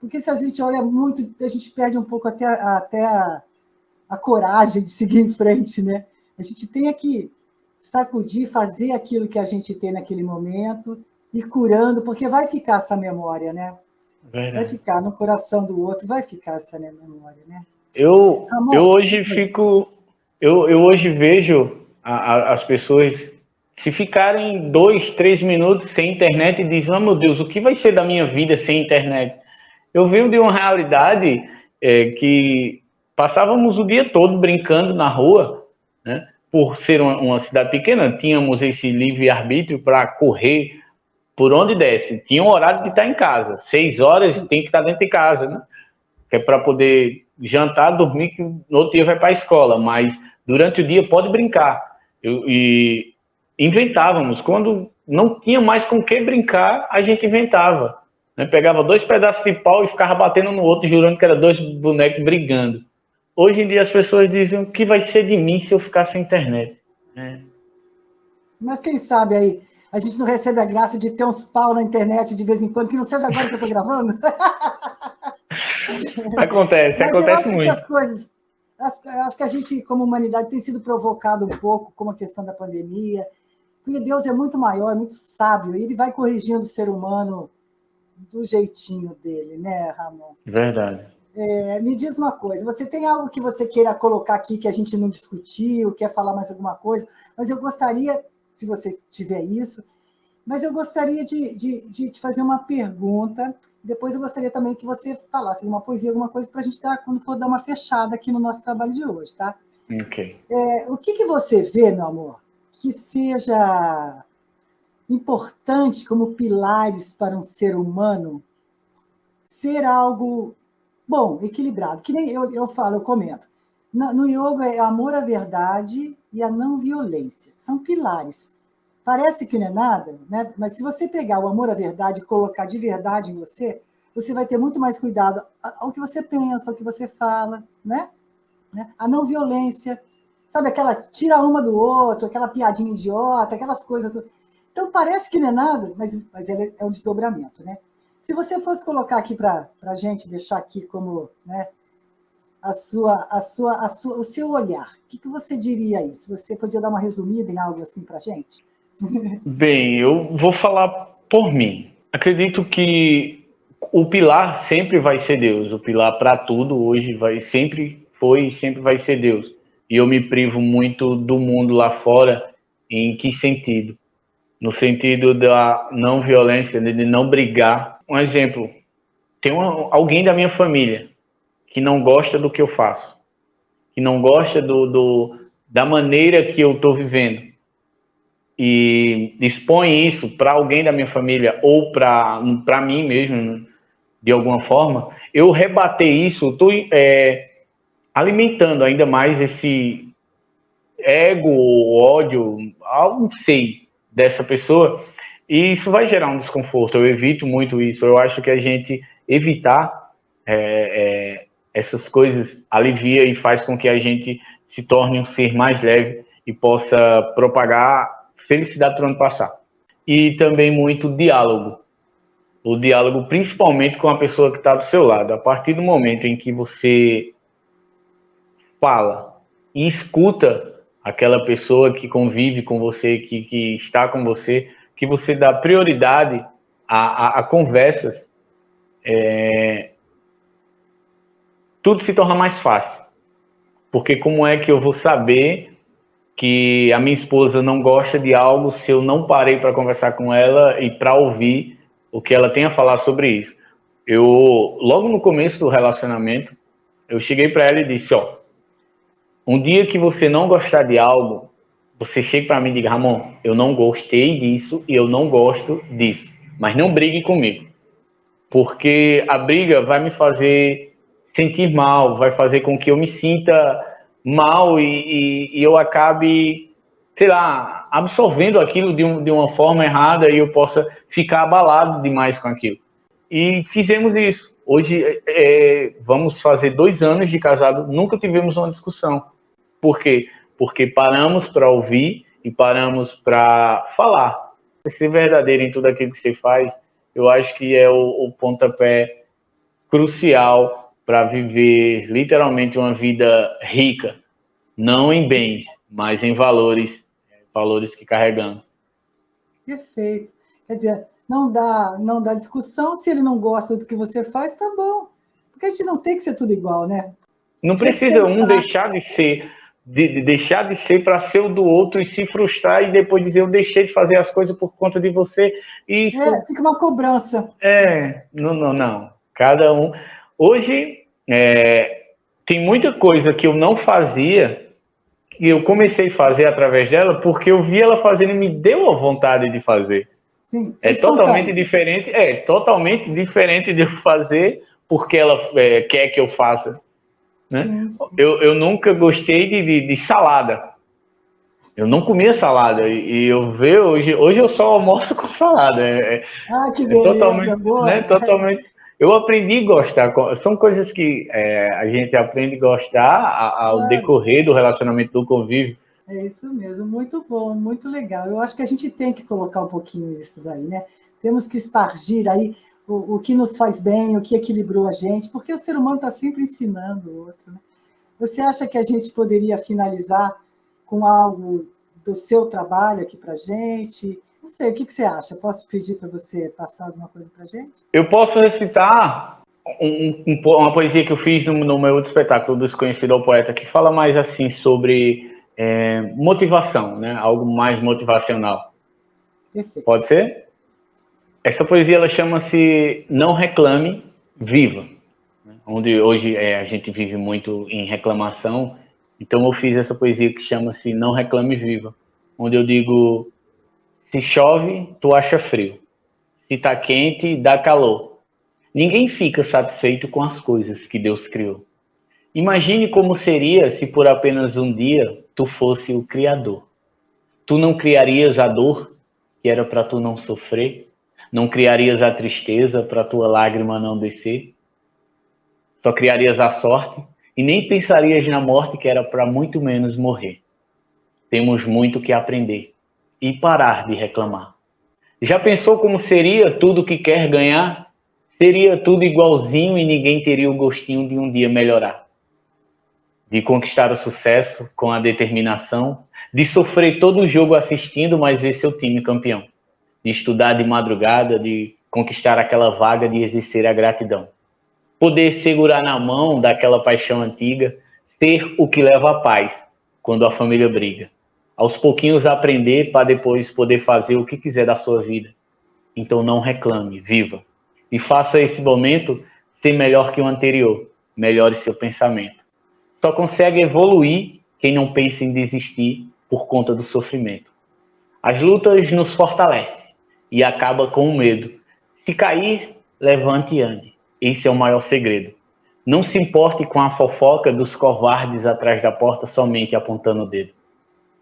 porque se a gente olha muito, a gente perde um pouco até a coragem de seguir em frente, né? A gente tem que sacudir, fazer aquilo que a gente tem naquele momento, ir curando, porque vai ficar essa memória, né? Verdade. Vai ficar no coração do outro, vai ficar essa memória, né? Eu hoje vejo as pessoas, se ficarem 2, 3 minutos sem internet e dizem, oh, meu Deus, o que vai ser da minha vida sem internet? Eu venho de uma realidade que passávamos o dia todo brincando na rua, né? Por ser uma cidade pequena, tínhamos esse livre-arbítrio para correr por onde desce. Tinha um horário de estar em casa. 6 horas tem que estar dentro de casa, né? Que é para poder jantar, dormir, que no outro dia vai para a escola. Mas durante o dia pode brincar. E inventávamos. Quando não tinha mais com o que brincar, a gente inventava, né? Pegava 2 pedaços de pau e ficava batendo no outro, jurando que eram 2 bonecos brigando. Hoje em dia as pessoas dizem, o que vai ser de mim se eu ficar sem internet? Mas quem sabe aí, a gente não recebe a graça de ter uns pau na internet de vez em quando, que não seja agora que eu estou gravando? Acontece eu acho muito. Que as coisas, acho que a gente, como humanidade, tem sido provocado um pouco, como a questão da pandemia, porque Deus é muito maior, é muito sábio, e ele vai corrigindo o ser humano do jeitinho dele, né, Ramon? Verdade. Me diz uma coisa, você tem algo que você queira colocar aqui que a gente não discutiu, quer falar mais alguma coisa, mas eu gostaria se você tiver isso. Mas eu gostaria de te fazer uma pergunta. Depois eu gostaria também que você falasse uma poesia, alguma coisa, para a gente dar, quando for dar uma fechada aqui no nosso trabalho de hoje, tá? Ok. O que você vê, meu amor, que seja importante como pilares para um ser humano ser algo bom, equilibrado? Que nem eu falo, eu comento. No yoga é amor à verdade e a não violência. São pilares. Parece que não é nada, né? Mas se você pegar o amor à verdade e colocar de verdade em você, você vai ter muito mais cuidado ao que você pensa, ao que você fala, né? A não violência. Sabe, aquela tira uma do outro, aquela piadinha idiota, aquelas coisas. Então, parece que não é nada, mas é um desdobramento, né? Se você fosse colocar aqui para a gente, deixar aqui como, né, o seu olhar, o que você diria aí? Se você podia dar uma resumida em algo assim para a gente? Bem, eu vou falar por mim. Acredito que o pilar sempre vai ser Deus. O pilar para tudo hoje sempre foi e sempre vai ser Deus. E eu me privo muito do mundo lá fora. Em que sentido? No sentido da não violência, de não brigar. Um exemplo, tem alguém da minha família que não gosta do que eu faço, que não gosta da maneira que eu estou vivendo, e expõe isso para alguém da minha família ou para mim mesmo, de alguma forma, eu rebater isso, estou alimentando ainda mais esse ego, ódio, não sei, dessa pessoa, e isso vai gerar um desconforto. Eu evito muito isso. Eu acho que a gente evitar essas coisas alivia e faz com que a gente se torne um ser mais leve e possa propagar felicidade para o ano passar. E também muito diálogo. O diálogo principalmente com a pessoa que está do seu lado. A partir do momento em que você fala e escuta aquela pessoa que convive com você, que está com você, que você dá prioridade a conversas, tudo se torna mais fácil. Porque como é que eu vou saber que a minha esposa não gosta de algo se eu não parei para conversar com ela e para ouvir o que ela tem a falar sobre isso? Logo no começo do relacionamento, eu cheguei para ela e disse, um dia que você não gostar de algo, você chega para mim e diga, Ramon, eu não gostei disso e eu não gosto disso, mas não brigue comigo, porque a briga vai me fazer sentir mal, vai fazer com que eu me sinta mal e eu acabe, sei lá, absorvendo aquilo de uma forma errada e eu possa ficar abalado demais com aquilo. E fizemos isso. Hoje vamos fazer 2 anos de casado, nunca tivemos uma discussão. Por quê? Porque paramos para ouvir e paramos para falar. Ser verdadeiro em tudo aquilo que você faz, eu acho que é o pontapé crucial para viver literalmente uma vida rica, não em bens, mas em valores que carregamos. Perfeito. Quer dizer, não dá discussão. Se ele não gosta do que você faz, tá bom. Porque a gente não tem que ser tudo igual, né? Não precisa um deixar de ser para ser o do outro e se frustrar e depois dizer eu deixei de fazer as coisas por conta de você. Isso fica uma cobrança. Não. Cada um. Hoje tem muita coisa que eu não fazia que eu comecei a fazer através dela porque eu vi ela fazendo e me deu a vontade de fazer. Sim, totalmente diferente de eu fazer porque ela quer que eu faça. Né? Sim. Eu nunca gostei de salada. Eu não comia salada. E eu vejo hoje eu só almoço com salada. Que beleza, boa. Né, totalmente. Eu aprendi a gostar. São coisas que a gente aprende a gostar ao decorrer do relacionamento, do convívio. É isso mesmo, muito bom, muito legal. Eu acho que a gente tem que colocar um pouquinho isso daí, né? Temos que espargir aí o que nos faz bem, o que equilibrou a gente, porque o ser humano está sempre ensinando o outro, né? Você acha que a gente poderia finalizar com algo do seu trabalho aqui para a gente? Não sei, o que você acha? Posso pedir para você passar alguma coisa para a gente? Eu posso recitar uma poesia que eu fiz no meu outro espetáculo, Desconhecido ao Poeta, que fala mais assim sobre motivação, né? Algo mais motivacional. Perfeito. Pode ser? Essa poesia ela chama-se Não Reclame, Viva. Onde hoje a gente vive muito em reclamação. Então eu fiz essa poesia que chama-se Não Reclame, Viva. Onde eu digo, se chove, tu acha frio. Se tá quente, dá calor. Ninguém fica satisfeito com as coisas que Deus criou. Imagine como seria se por apenas um dia tu fosse o Criador. Tu não criarias a dor, que era para tu não sofrer? Não criarias a tristeza para tua lágrima não descer? Só criarias a sorte e nem pensarias na morte, que era para muito menos morrer. Temos muito que aprender e parar de reclamar. Já pensou como seria tudo que quer ganhar? Seria tudo igualzinho e ninguém teria o gostinho de um dia melhorar. De conquistar o sucesso com a determinação, de sofrer todo o jogo assistindo, mas ver seu time campeão. De estudar de madrugada, de conquistar aquela vaga, de exercer a gratidão. Poder segurar na mão daquela paixão antiga, ser o que leva a paz quando a família briga. Aos pouquinhos aprender para depois poder fazer o que quiser da sua vida. Então não reclame, viva. E faça esse momento ser melhor que o anterior. Melhore seu pensamento. Só consegue evoluir quem não pensa em desistir por conta do sofrimento. As lutas nos fortalecem e acaba com o medo. Se cair, levante e ande. Esse é o maior segredo. Não se importe com a fofoca dos covardes atrás da porta somente apontando o dedo.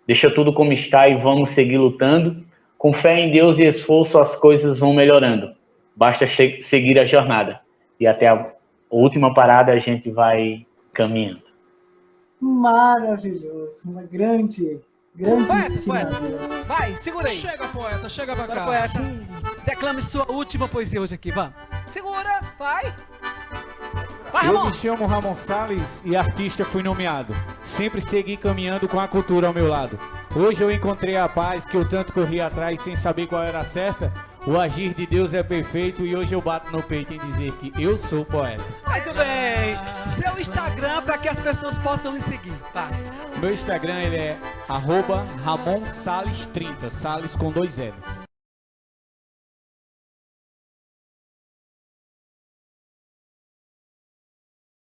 Deixa tudo como está e vamos seguir lutando. Com fé em Deus e esforço as coisas vão melhorando. Basta seguir a jornada. E até a última parada a gente vai caminhando. Maravilhoso. Uma grandíssima. Poeta. Vai, segura aí. Chega, poeta, chega pra cá. Poeta, declame sua última poesia hoje aqui, vamos. Segura, vai. Vai, Eu Ramon. me chamo Ramon Salles e artista fui nomeado. Sempre segui caminhando com a cultura ao meu lado. Hoje eu encontrei a paz que eu tanto corri atrás sem saber qual era a certa. O agir de Deus é perfeito e hoje eu bato no peito em dizer que eu sou poeta. Muito bem. Seu Instagram para que as pessoas possam lhe seguir. Vai. Meu Instagram ele é @RamonSales30, Salles com 2 L's.